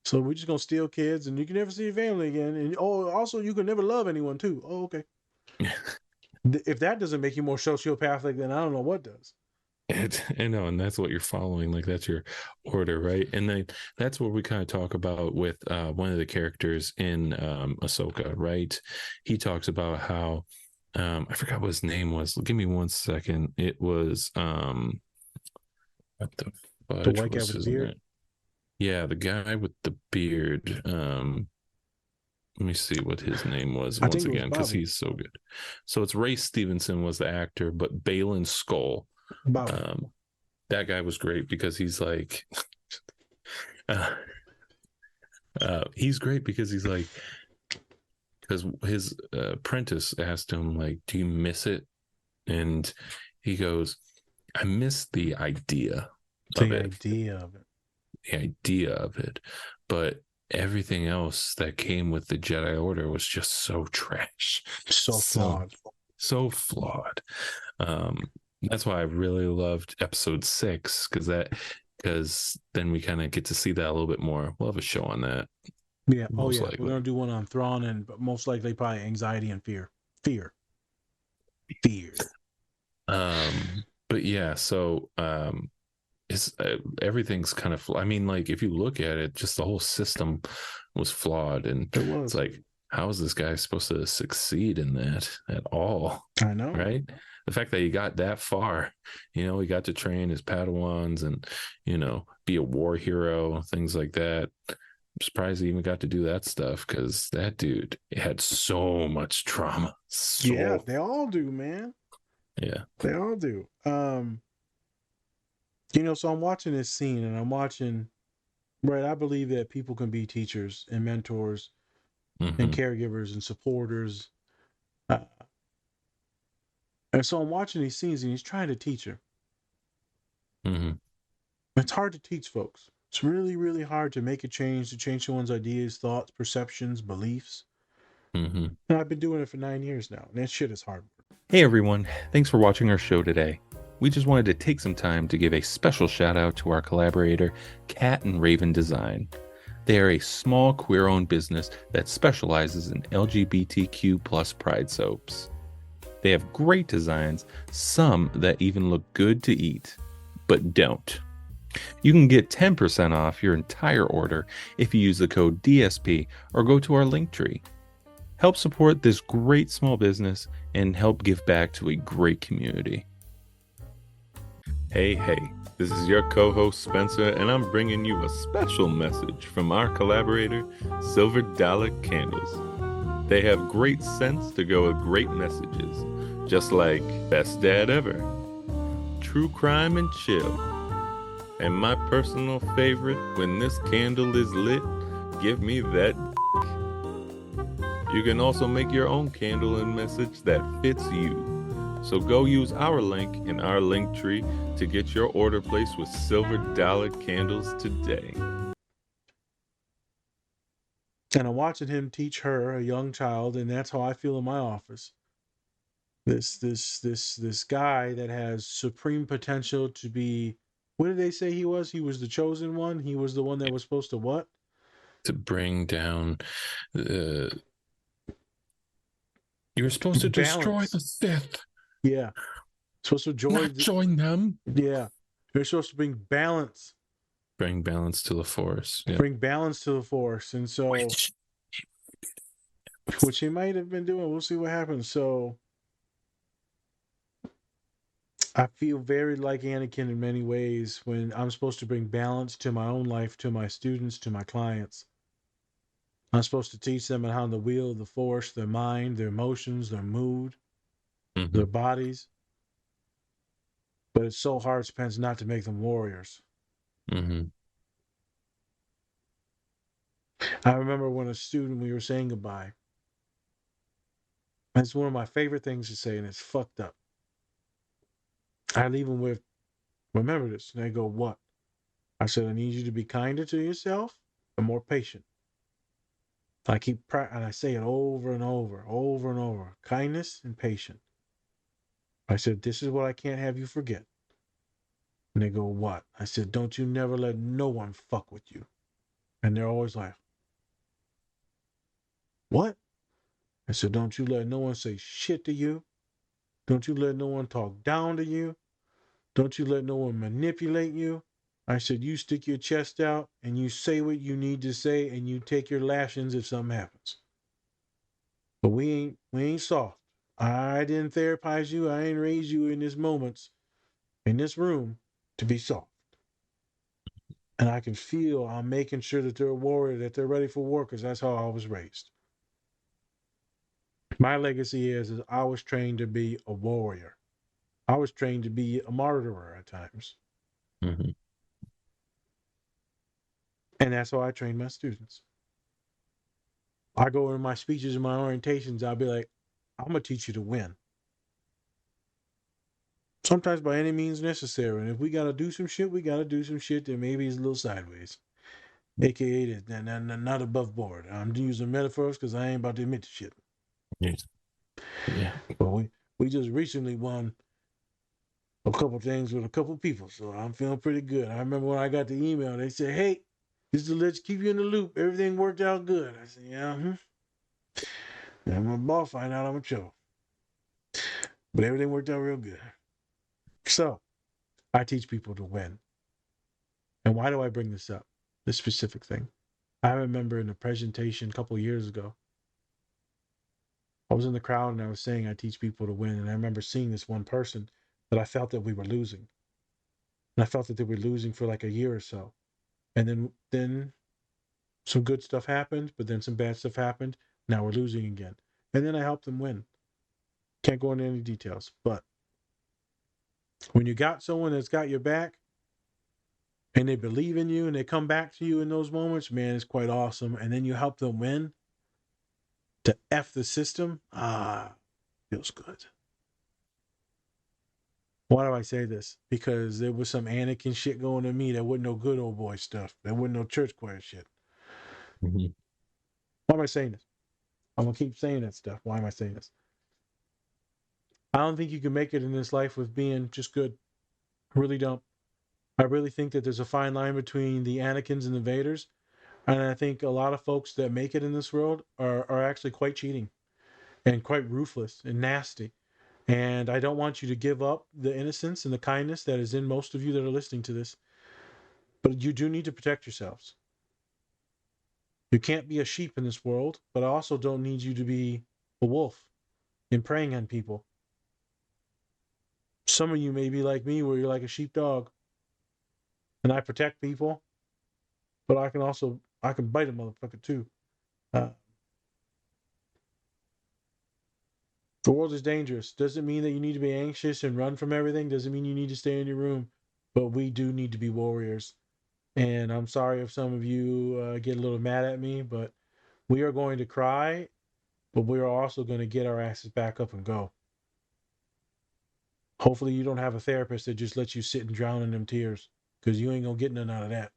So we're just gonna steal kids, and you can never see your family again. And also you can never love anyone too. Oh, okay. If that doesn't make you more sociopathic, then I don't know what does. I know, and that's what you're following. Like that's your order, right? And then that's what we kind of talk about with one of the characters in Ahsoka, right? He talks about how I forgot what his name was. Give me 1 second. It was what the fudge The white guy was with his the beard? name? Yeah, the guy with the beard. Let me see what his name was I once think it was again because Bobby. he's so good. So it's Ray Stevenson was the actor, but Balin Skull. Bobby. That guy was great because he's like he's great because he's like because his apprentice asked him like, do you miss it? And he goes, I miss the idea of it, but everything else that came with the Jedi Order was just so trash, so flawed. That's why I really loved episode 6 because then we kind of get to see that a little bit more. We'll have a show on that. Yeah. Most We're likely. gonna do one on Thrawn and most likely probably anxiety and fear. But yeah, so it's everything's kind of. I mean, like if you look at it, just the whole system was flawed, and it's like, how is this guy supposed to succeed in that at all? I know, right? The fact that he got that far, he got to train his Padawans and be a war hero, things like that. I'm surprised he even got to do that stuff because that dude had so much trauma. Yeah, they all do, man. Yeah, they all do. So I'm watching this scene and I'm watching, right? I believe that people can be teachers and mentors and caregivers and supporters. And so I'm watching these scenes and he's trying to teach her. It's hard to teach folks. It's really, really hard to make a change, to change someone's ideas, thoughts, perceptions, beliefs. And I've been doing it for 9 years now. And that shit is hard work. Hey everyone, thanks for watching our show today. We just wanted to take some time to give a special shout out to our collaborator, Cat and Raven Design. They are a small queer-owned business that specializes in LGBTQ plus pride soaps. They have great designs, some that even look good to eat, but don't. You can get 10% off your entire order if you use the code DSP or go to our link tree. Help support this great small business and help give back to a great community. Hey, this is your co-host Spencer, and I'm bringing you a special message from our collaborator, Silver Dollar Candles. They have great scents to go with great messages, just like Best Dad Ever, True Crime and Chill, and my personal favorite, When This Candle Is Lit, give me that. You can also make your own candle and message that fits you. So go use our link in our link tree to get your order placed with silver dollar candles today. And I'm watching him teach her, a young child, and that's how I feel in my office. This guy that has supreme potential to be, what did they say he was? He was the chosen one. He was the one that was supposed to what? To bring down you were supposed to destroy Balance. the Sith. Yeah. Supposed to Join them. Yeah. You're supposed to bring balance. Bring balance to the Force. Yeah. Bring balance to the Force. And so, which he might have been doing. We'll see what happens. So, I feel very like Anakin in many ways when I'm supposed to bring balance to my own life, to my students, to my clients. I'm supposed to teach them how to wield the Force, their mind, their emotions, their mood, their bodies. But it's so hard, Spence, not to make them warriors. Mm-hmm. I remember when a student, we were saying goodbye. And it's one of my favorite things to say, and it's fucked up. I leave them with, remember this. And they go, what? I said, I need you to be kinder to yourself and more patient. I keep, and I say it over and over, over and over. Kindness and patience. I said, this is what I can't have you forget. And they go, what? I said, don't you never let no one fuck with you. And they're always like, what? I said, don't you let no one say shit to you. Don't you let no one talk down to you. Don't you let no one manipulate you. I said, you stick your chest out and you say what you need to say and you take your lashings if something happens. But we ain't soft. I didn't therapize you. I ain't raise you in these moments, in this room, to be soft. And I can feel I'm making sure that they're a warrior, that they're ready for war, because that's how I was raised. My legacy is I was trained to be a warrior. I was trained to be a martyrer at times. Mm-hmm. And that's how I train my students. I go in my speeches and my orientations, I'll be like, I'm going to teach you to win. Sometimes by any means necessary. And if we got to do some shit, we got to do some shit that maybe is a little sideways. AKA not above board. I'm using metaphors because I ain't about to admit to shit. Yes. Yeah. But we just recently won a couple things with a couple people, so I'm feeling pretty good. I remember when I got the email, they said, hey, just to let you keep you in the loop, everything worked out good. I said, yeah, And my boss find out I'm in trouble. But everything worked out real good. So, I teach people to win. And why do I bring this up? This specific thing. I remember in a presentation a couple of years ago, I was in the crowd and I was saying I teach people to win. And I remember seeing this one person that I felt that we were losing. And I felt that they were losing for like a year or so. And then some good stuff happened, but then some bad stuff happened. Now we're losing again. And then I helped them win. Can't go into any details. But when you got someone that's got your back and they believe in you and they come back to you in those moments, man, it's quite awesome. And then you help them win to F the system. Feels good. Why do I say this? Because there was some Anakin shit going on me that wasn't no good old boy stuff. That wasn't no church choir shit. Mm-hmm. Why am I saying this? I'm going to keep saying that stuff. Why am I saying this? I don't think you can make it in this life with being just good. I really don't. I really think that there's a fine line between the Anakins and the Vaders. And I think a lot of folks that make it in this world are actually quite cheating and quite ruthless and nasty. And I don't want you to give up the innocence and the kindness that is in most of you that are listening to this. But you do need to protect yourselves. You can't be a sheep in this world, but I also don't need you to be a wolf and preying on people. Some of you may be like me where you're like a sheepdog. And I protect people, but I can bite a motherfucker too. The world is dangerous. Doesn't mean that you need to be anxious and run from everything. Doesn't mean you need to stay in your room. But we do need to be warriors. And I'm sorry if some of you get a little mad at me, but we are going to cry, but we are also going to get our asses back up and go. Hopefully, you don't have a therapist that just lets you sit and drown in them tears, because you ain't gonna get nothing out of that.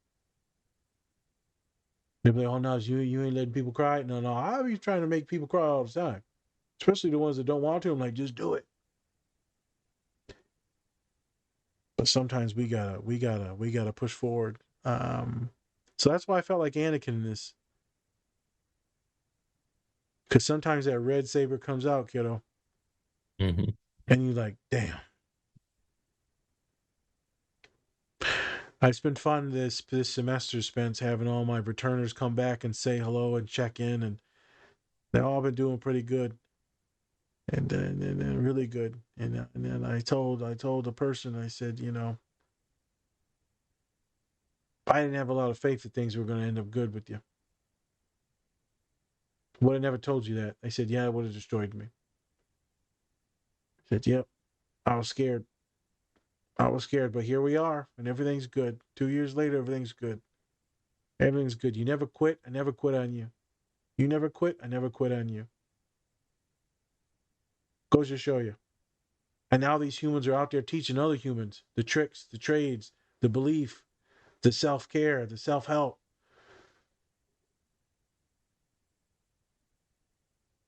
They'll be like, "Oh no, you ain't letting people cry." No, I'll be trying to make people cry all the time, especially the ones that don't want to. I'm like, just do it. But sometimes we gotta push forward. So that's why I felt like Anakin in this, because sometimes that red saber comes out, kiddo, Mm-hmm. and you're like, damn. It's been fun this semester, Spence, having all my returners come back and say hello and check in, and they've all been doing pretty good, and really good. And then I told the person, I said, I didn't have a lot of faith that things were going to end up good with you. Would have never told you that. I said, yeah, it would have destroyed me. I said, yep, I was scared. But here we are, and everything's good. 2 years later, everything's good. Everything's good. You never quit. I never quit on you. You never quit. I never quit on you. Goes to show you. And now these humans are out there teaching other humans the tricks, the trades, the belief, the self-care, the self-help.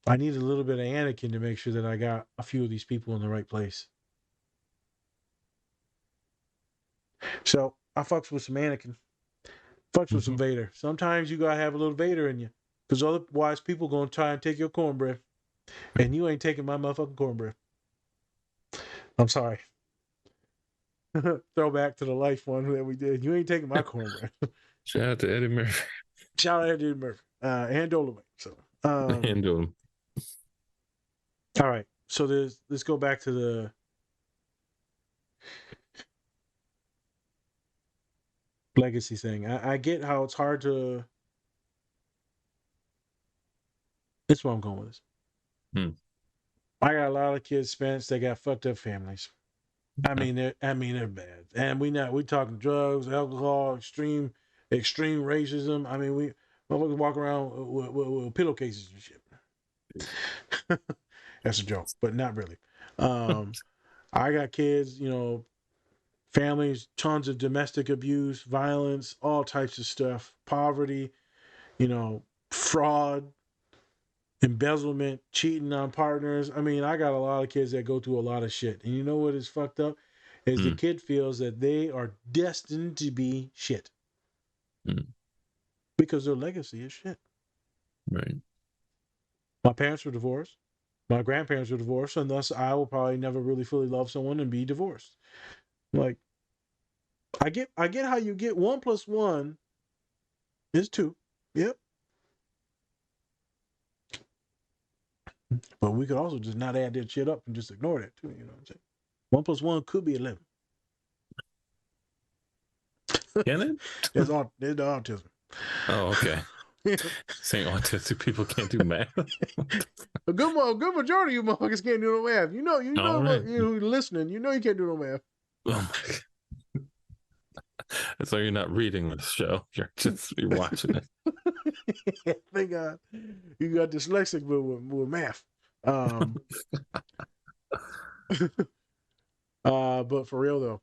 I need a little bit of Anakin to make sure that I got a few of these people in the right place. So I fucks with some Anakin. Fucks with some Vader. Sometimes you gotta have a little Vader in you, because otherwise people gonna try and take your cornbread, and you ain't taking my motherfucking cornbread. I'm sorry. Throwback to the life one that we did. You ain't taking my cornbread. Shout out to Eddie Murphy. Shout out to Eddie Murphy and Dolomite. So, And all right. So let's go back to the legacy thing. I get how it's hard to. That's where I'm going with this. I got a lot of kids, Spence. They got fucked up families. I mean, they're bad, and we talking drugs, alcohol, extreme racism. I mean, we motherfuckers walk around with pillowcases and shit. That's a joke, but not really. I got kids, families, tons of domestic abuse, violence, all types of stuff, poverty, fraud, embezzlement, cheating on partners. I mean, I got a lot of kids that go through a lot of shit. And you know what is fucked up? Is the kid feels that they are destined to be shit. Because their legacy is shit. Right. My parents were divorced. My grandparents were divorced, and thus I will probably never really fully love someone and be divorced. Like, I get how you get 1 + 1 is 2. Yep. But we could also just not add that shit up and just ignore that too. You know what I'm saying? 1 + 1 could be 11. Can it? There's the autism. Oh, okay. Saying autistic people can't do math. A good majority of you motherfuckers can't do no math. You know, Right. you listening. You know you can't do no math. Oh my God. That's why you're not reading this show. You're watching it. Thank God you got dyslexic with math. But for real though,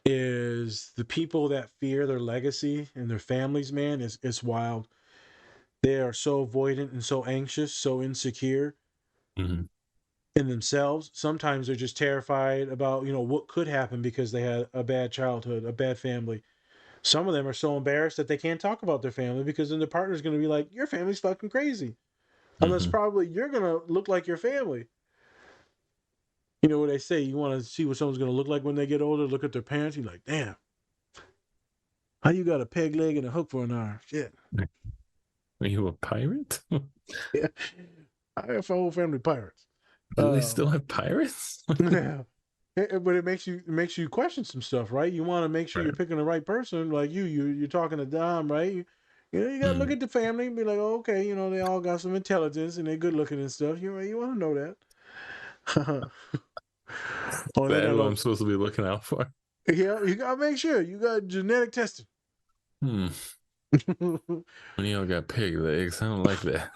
is the people that fear their legacy and their families, man, it's wild. They are so avoidant and so anxious, so insecure in themselves. Sometimes they're just terrified about, what could happen because they had a bad childhood, a bad family. Some of them are so embarrassed that they can't talk about their family, because then the partner's going to be like, your family's fucking crazy. Unless probably you're going to look like your family. You know what they say? You want to see what someone's going to look like when they get older? Look at their parents. You're like, damn. How you got a peg leg and a hook for an arm? Shit. Are you a pirate? Yeah. I have a whole family pirates. Do they still have pirates? Yeah. But it makes you question some stuff, right? You want to make sure you're picking the right person. Like you're talking to Dom, right? You got to look at the family and be like, oh, okay, they all got some intelligence and they're good looking and stuff. You want to know that. That's what I'm supposed to be looking out for. Yeah, you gotta make sure you got genetic testing. When y'all got pig legs, I don't like that.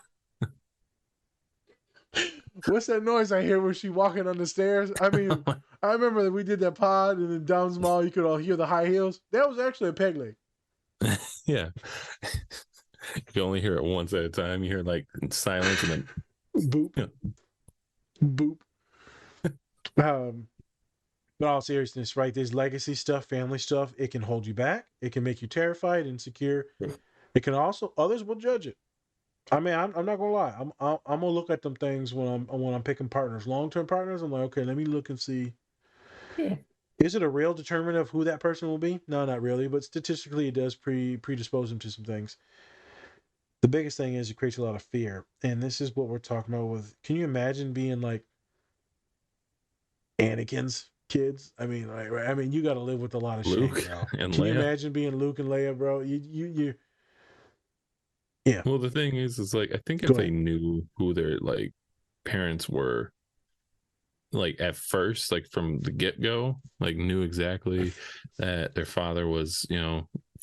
What's that noise I hear when she walking on the stairs? I mean, I remember that we did that pod and then down small you could all hear the high heels. That was actually a peg leg. Yeah. You can only hear it once at a time. You hear like silence and then Boop. Yeah. Boop. In all seriousness, right? There's legacy stuff, family stuff. It can hold you back. It can make you terrified, insecure. It can also, others will judge it. I mean, I'm not gonna lie. I'm gonna look at them things when I'm picking partners, long term partners. I'm like, okay, let me look and see. Yeah. Is it a real determinant of who that person will be? No, not really. But statistically, it does predispose them to some things. The biggest thing is it creates a lot of fear, and this is what we're talking about. With, can you imagine being like Anakin's kids? I mean, like, I mean, you got to live with a lot of Luke shame, bro. and Can you Leia. imagine being Luke and Leia, bro? You. Yeah. Well, the thing is like I think Go if they ahead. knew who their like parents were, like at first, like from the get go, like knew exactly that their father was,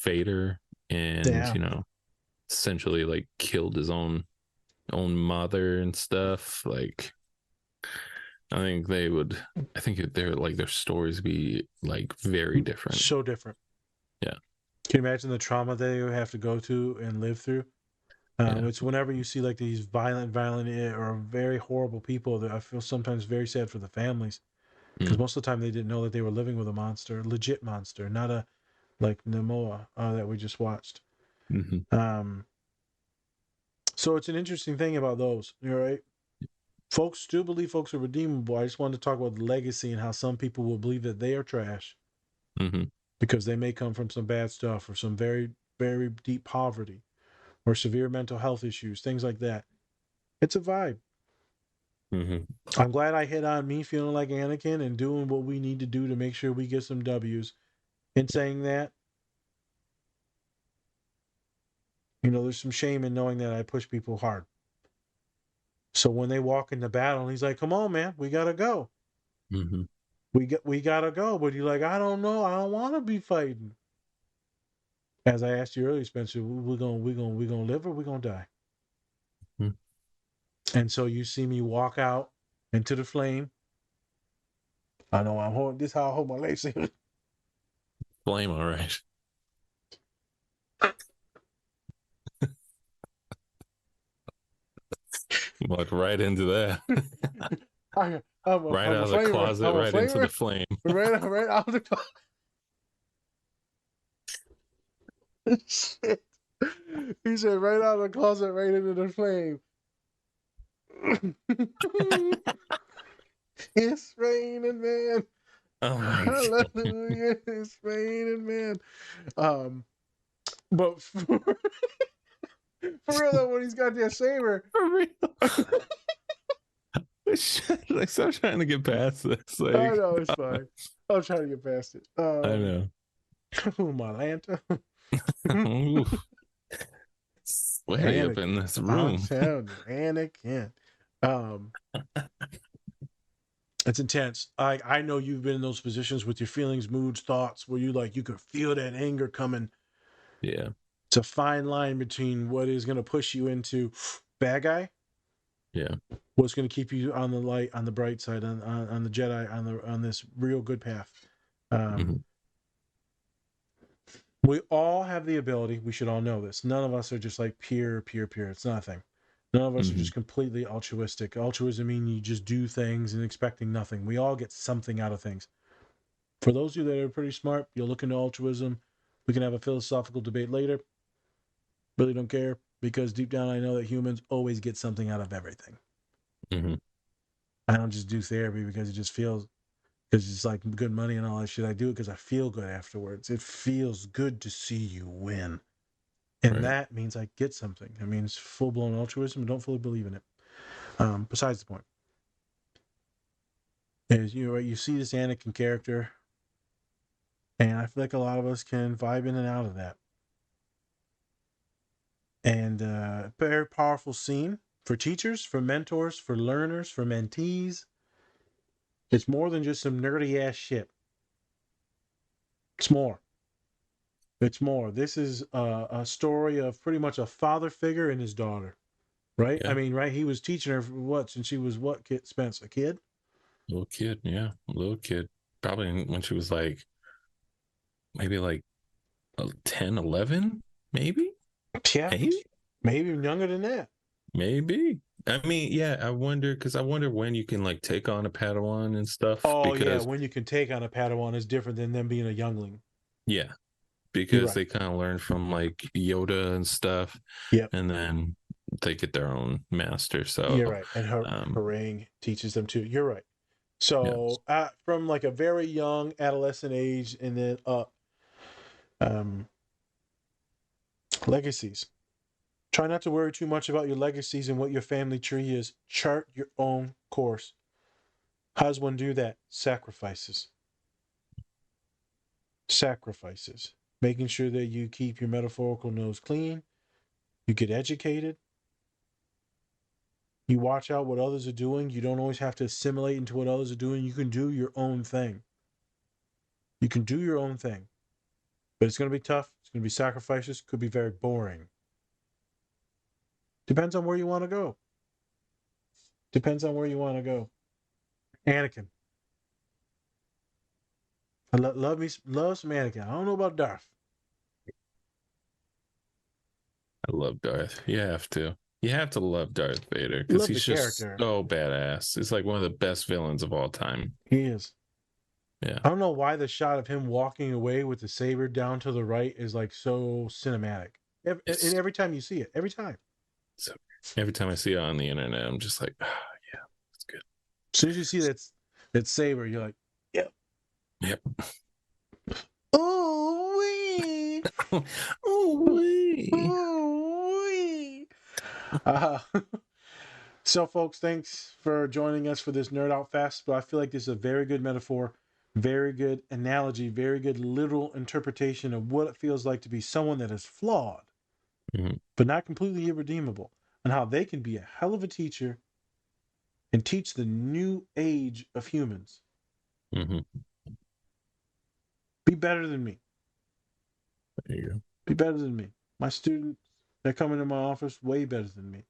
Vader, and Yeah. essentially like killed his own mother and stuff. Like I think they would. I think their stories be like very different. So different. Yeah. Can you imagine the trauma they have to go to and live through? Yeah. It's whenever you see like these violent, or very horrible people that I feel sometimes very sad for the families because most of the time they didn't know that they were living with a monster, legit monster, not a like Nemoa that we just watched. Mm-hmm. So it's an interesting thing about those, right? Folks still believe folks are redeemable. I just wanted to talk about the legacy and how some people will believe that they are trash Mm-hmm. because they may come from some bad stuff or some very, very deep poverty or severe mental health issues, things like that. It's a vibe. Mm-hmm. I'm glad I hit on me feeling like Anakin and doing what we need to do to make sure we get some W's. In saying that, there's some shame in knowing that I push people hard. So when they walk into battle, he's like, "Come on, man, we gotta go. Mm-hmm. We gotta go." But you're like, "I don't know. I don't want to be fighting." As I asked you earlier, Spencer, we're gonna live or we're gonna die. Mm-hmm. And so you see me walk out into the flame. I know I'm holding this. How I hold my legs. Flame, all right. Walk right into that. I'm Right a out of the flamer. closet, I'm a right into flamer. the flame. Right out of the closet. Shit. He said right out of the closet, right into the flame. It's raining, man. Oh my God. Hallelujah. It's raining, man. But for real though, when he's got that saber. For real. Like, stop trying to get past this. Like, I know, it's fine. I'm trying to get past it. I know. Oh, my lanta. Oof. Way up in this I'm room. telling you, Anakin. It's intense. I know you've been in those positions with your feelings, moods, thoughts, where you could feel that anger coming. Yeah. It's a fine line between what is going to push you into bad guy. Yeah. What's going to keep you on the light, on the bright side, on the Jedi, on this real good path. Mm-hmm. We all have the ability. We should all know this. None of us are just like pure. It's nothing. None of us are just completely altruistic. Altruism means you just do things and expecting nothing. We all get something out of things. For those of you that are pretty smart, you'll look into altruism. We can have a philosophical debate later. Really don't care because deep down I know that humans always get something out of everything. Mm-hmm. I don't just do therapy because it just feels, because it's like good money and all that shit. I do it because I feel good afterwards. It feels good to see you win. And that means I get something. It means full-blown altruism. I don't fully believe in it. Besides the point. Is you see this Anakin character, and I feel like a lot of us can vibe in and out of that. And very powerful scene for teachers, for mentors, for learners, for mentees. It's more than just some nerdy ass shit. It's more. It's more. This is a story of pretty much a father figure and his daughter, right? Yeah. I mean, right? He was teaching her what since she was what? Kid Spence, a kid? Little kid, yeah, little kid. Probably when she was like maybe like 10, 11, maybe, Yeah, maybe, maybe even younger than that. maybe. I mean, yeah, I wonder because I wonder when you can like take on a Padawan and stuff. Oh yeah, Because when you can take on a Padawan is different than them being a youngling. yeah, You're because right. they kind of learn from like Yoda and stuff, Yep, and then they get their own master. you're So, right. And um, Harangue teaches them too. You're right. yeah, So from like a very young adolescent age and then up, um, legacies. Try not to worry too much about your legacies and what your family tree is. Chart your own course. How does one do that? Sacrifices. Sacrifices. Making sure that you keep your metaphorical nose clean. You get educated. You watch out what others are doing. You don't always have to assimilate into what others are doing. You can do your own thing. You can do your own thing. But it's going to be tough. It's going to be sacrifices. Could be very boring. Depends on where you want to go. Depends on where you want to go. Anakin. I love some Anakin. I don't know about Darth. I love Darth. You have to. You have to love Darth Vader because Love the he's just character. so badass. It's like one of the best villains of all time. He is. Yeah. I don't know why the shot of him walking away with the saber down to the right is like so cinematic. And every time you see it, every time. So every time I see it on the internet, I'm just like, ah, yeah, it's good. As soon as you see that saber, you're like, yep. Yep. Oh wee. Oh, wee. Oh wee. So, folks, thanks for joining us for this Nerd Out Fest. But I feel like this is a very good metaphor, very good analogy, very good literal interpretation of what it feels like to be someone that is flawed, but not completely irredeemable, and how they can be a hell of a teacher and teach the new age of humans. Mm-hmm. Be better than me. There you go. Be better than me. My students that come into my office, way better than me.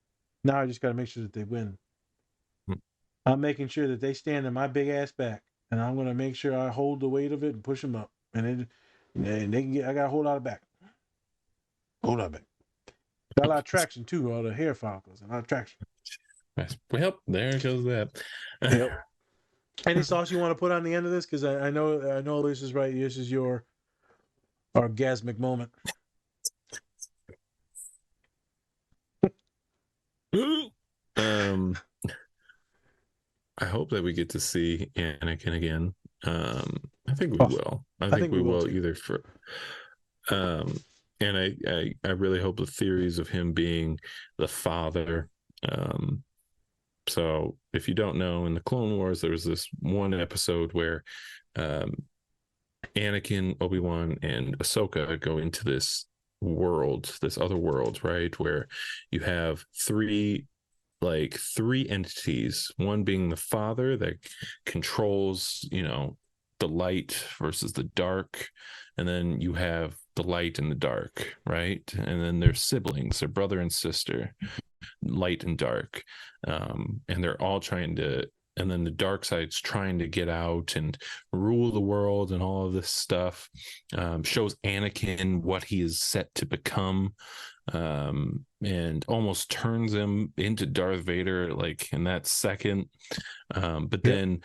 Now I just got to make sure that they win. I'm making sure that they stand in my big ass back, and I'm going to make sure I hold the weight of it and push them up. And they can get. I got a whole lot of back. Whole lot of back. Got a lot of traction too. All the hair follicles, a lot of traction. Well, there goes that. Yep. Any sauce you want to put on the end of this? Because I know this is right. This is your orgasmic moment. I hope that we get to see Anakin again. I think we will. I think we will either for and I really hope the theories of him being the father. So if you don't know, in the Clone Wars, there was this one episode where Anakin, Obi-Wan, and Ahsoka go into this world, this other world, right? Where you have three entities, one being the father that controls, the light versus the dark. And then you have the light and the dark, right? And then their siblings, their brother and sister, light and dark. And they're all trying to, and then the dark side's trying to get out and rule the world and all of this stuff. Shows Anakin what he is set to become, and almost turns him into Darth Vader, like in that second. But then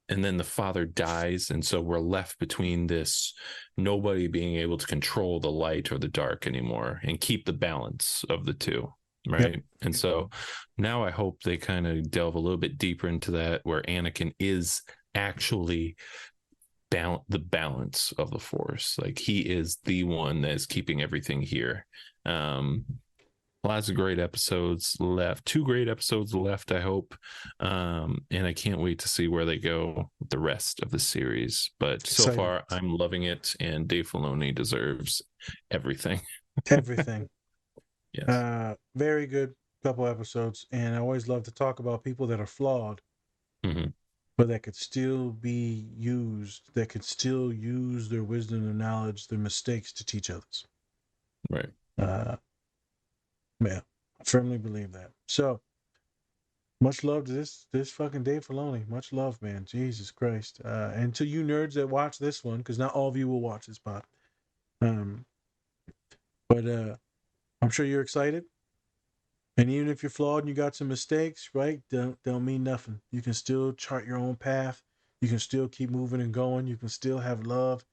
the father dies, and so we're left between this nobody being able to control the light or the dark anymore and keep the balance of the two. Right. Yep. And so now I hope they kind of delve a little bit deeper into that, where Anakin is actually the balance of the Force. Like he is the one that is keeping everything here. Lots of great episodes left. 2 great episodes left, I hope. And I can't wait to see where they go with the rest of the series. But so far, I'm loving it, and Dave Filoni deserves everything. Everything. Yes. Very good couple episodes, and I always love to talk about people that are flawed, but that could still be used, that could still use their wisdom, their knowledge, their mistakes to teach others. Right. Yeah, I firmly believe that. So much love to this fucking Dave Filoni. Much love, man. Jesus Christ. And to you nerds that watch this one, because not all of you will watch this pod. But I'm sure you're excited. And even if you're flawed and you got some mistakes, right? Don't mean nothing. You can still chart your own path. You can still keep moving and going. You can still have love,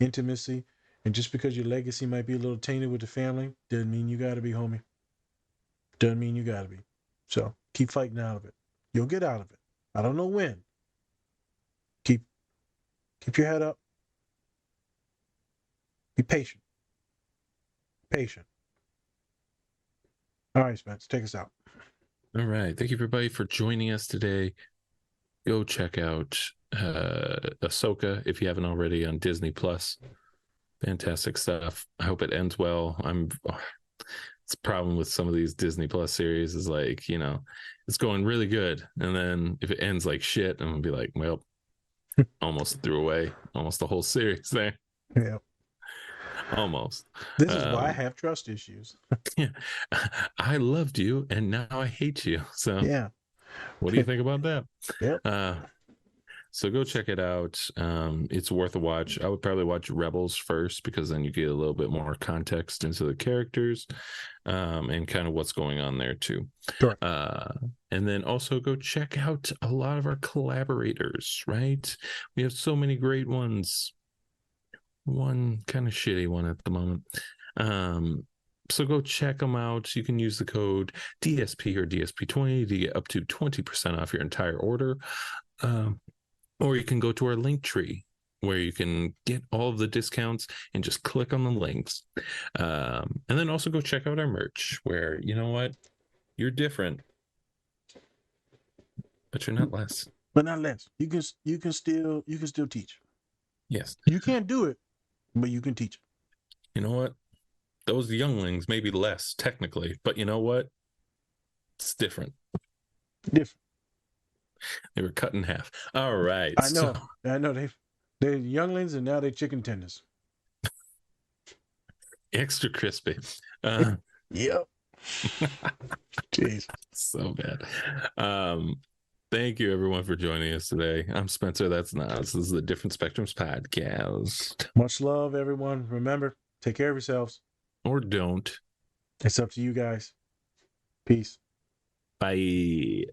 intimacy. And just because your legacy might be a little tainted with the family, doesn't mean you gotta be, homie. Doesn't mean you gotta be. So keep fighting out of it. You'll get out of it. I don't know when. Keep your head up. Be patient. Patient. All right, Spence, take us out. All right. Thank you, everybody, for joining us today. Go check out Ahsoka if you haven't already on Disney Plus. Fantastic stuff. I hope it ends well. It's a problem with some of these Disney Plus series is like, you know, it's going really good. And then if it ends like shit, I'm going to be like, well, almost threw away almost the whole series there. Yeah. Almost. This is why I have trust issues. Yeah. I loved you and now I hate you. So Yeah. what do you think about that? Yep. So go check it out. It's worth a watch. I would probably watch Rebels first because then you get a little bit more context into the characters and kind of what's going on there too. Sure. And then also go check out a lot of our collaborators, right? We have so many great ones. One kind of shitty one at the moment. So go check them out. You can use the code DSP or DSP20 to get up to 20% off your entire order. Or you can go to our link tree where you can get all of the discounts and just click on the links. And then also go check out our merch where, you know what? You're different, but you're not less. But not less. You can still teach. Yes. You can't do it, but you can teach. You know what? Those younglings may be less technically, but you know what? It's different. Different. They were cut in half. All right. I know. They're younglings and now they're chicken tenders. Extra crispy. Yep. Jeez. So bad. Thank you everyone for joining us today. I'm Spencer. That's Nas. This is the Different Spectrums podcast. Much love, everyone. Remember, take care of yourselves. Or don't. It's up to you guys. Peace. Bye.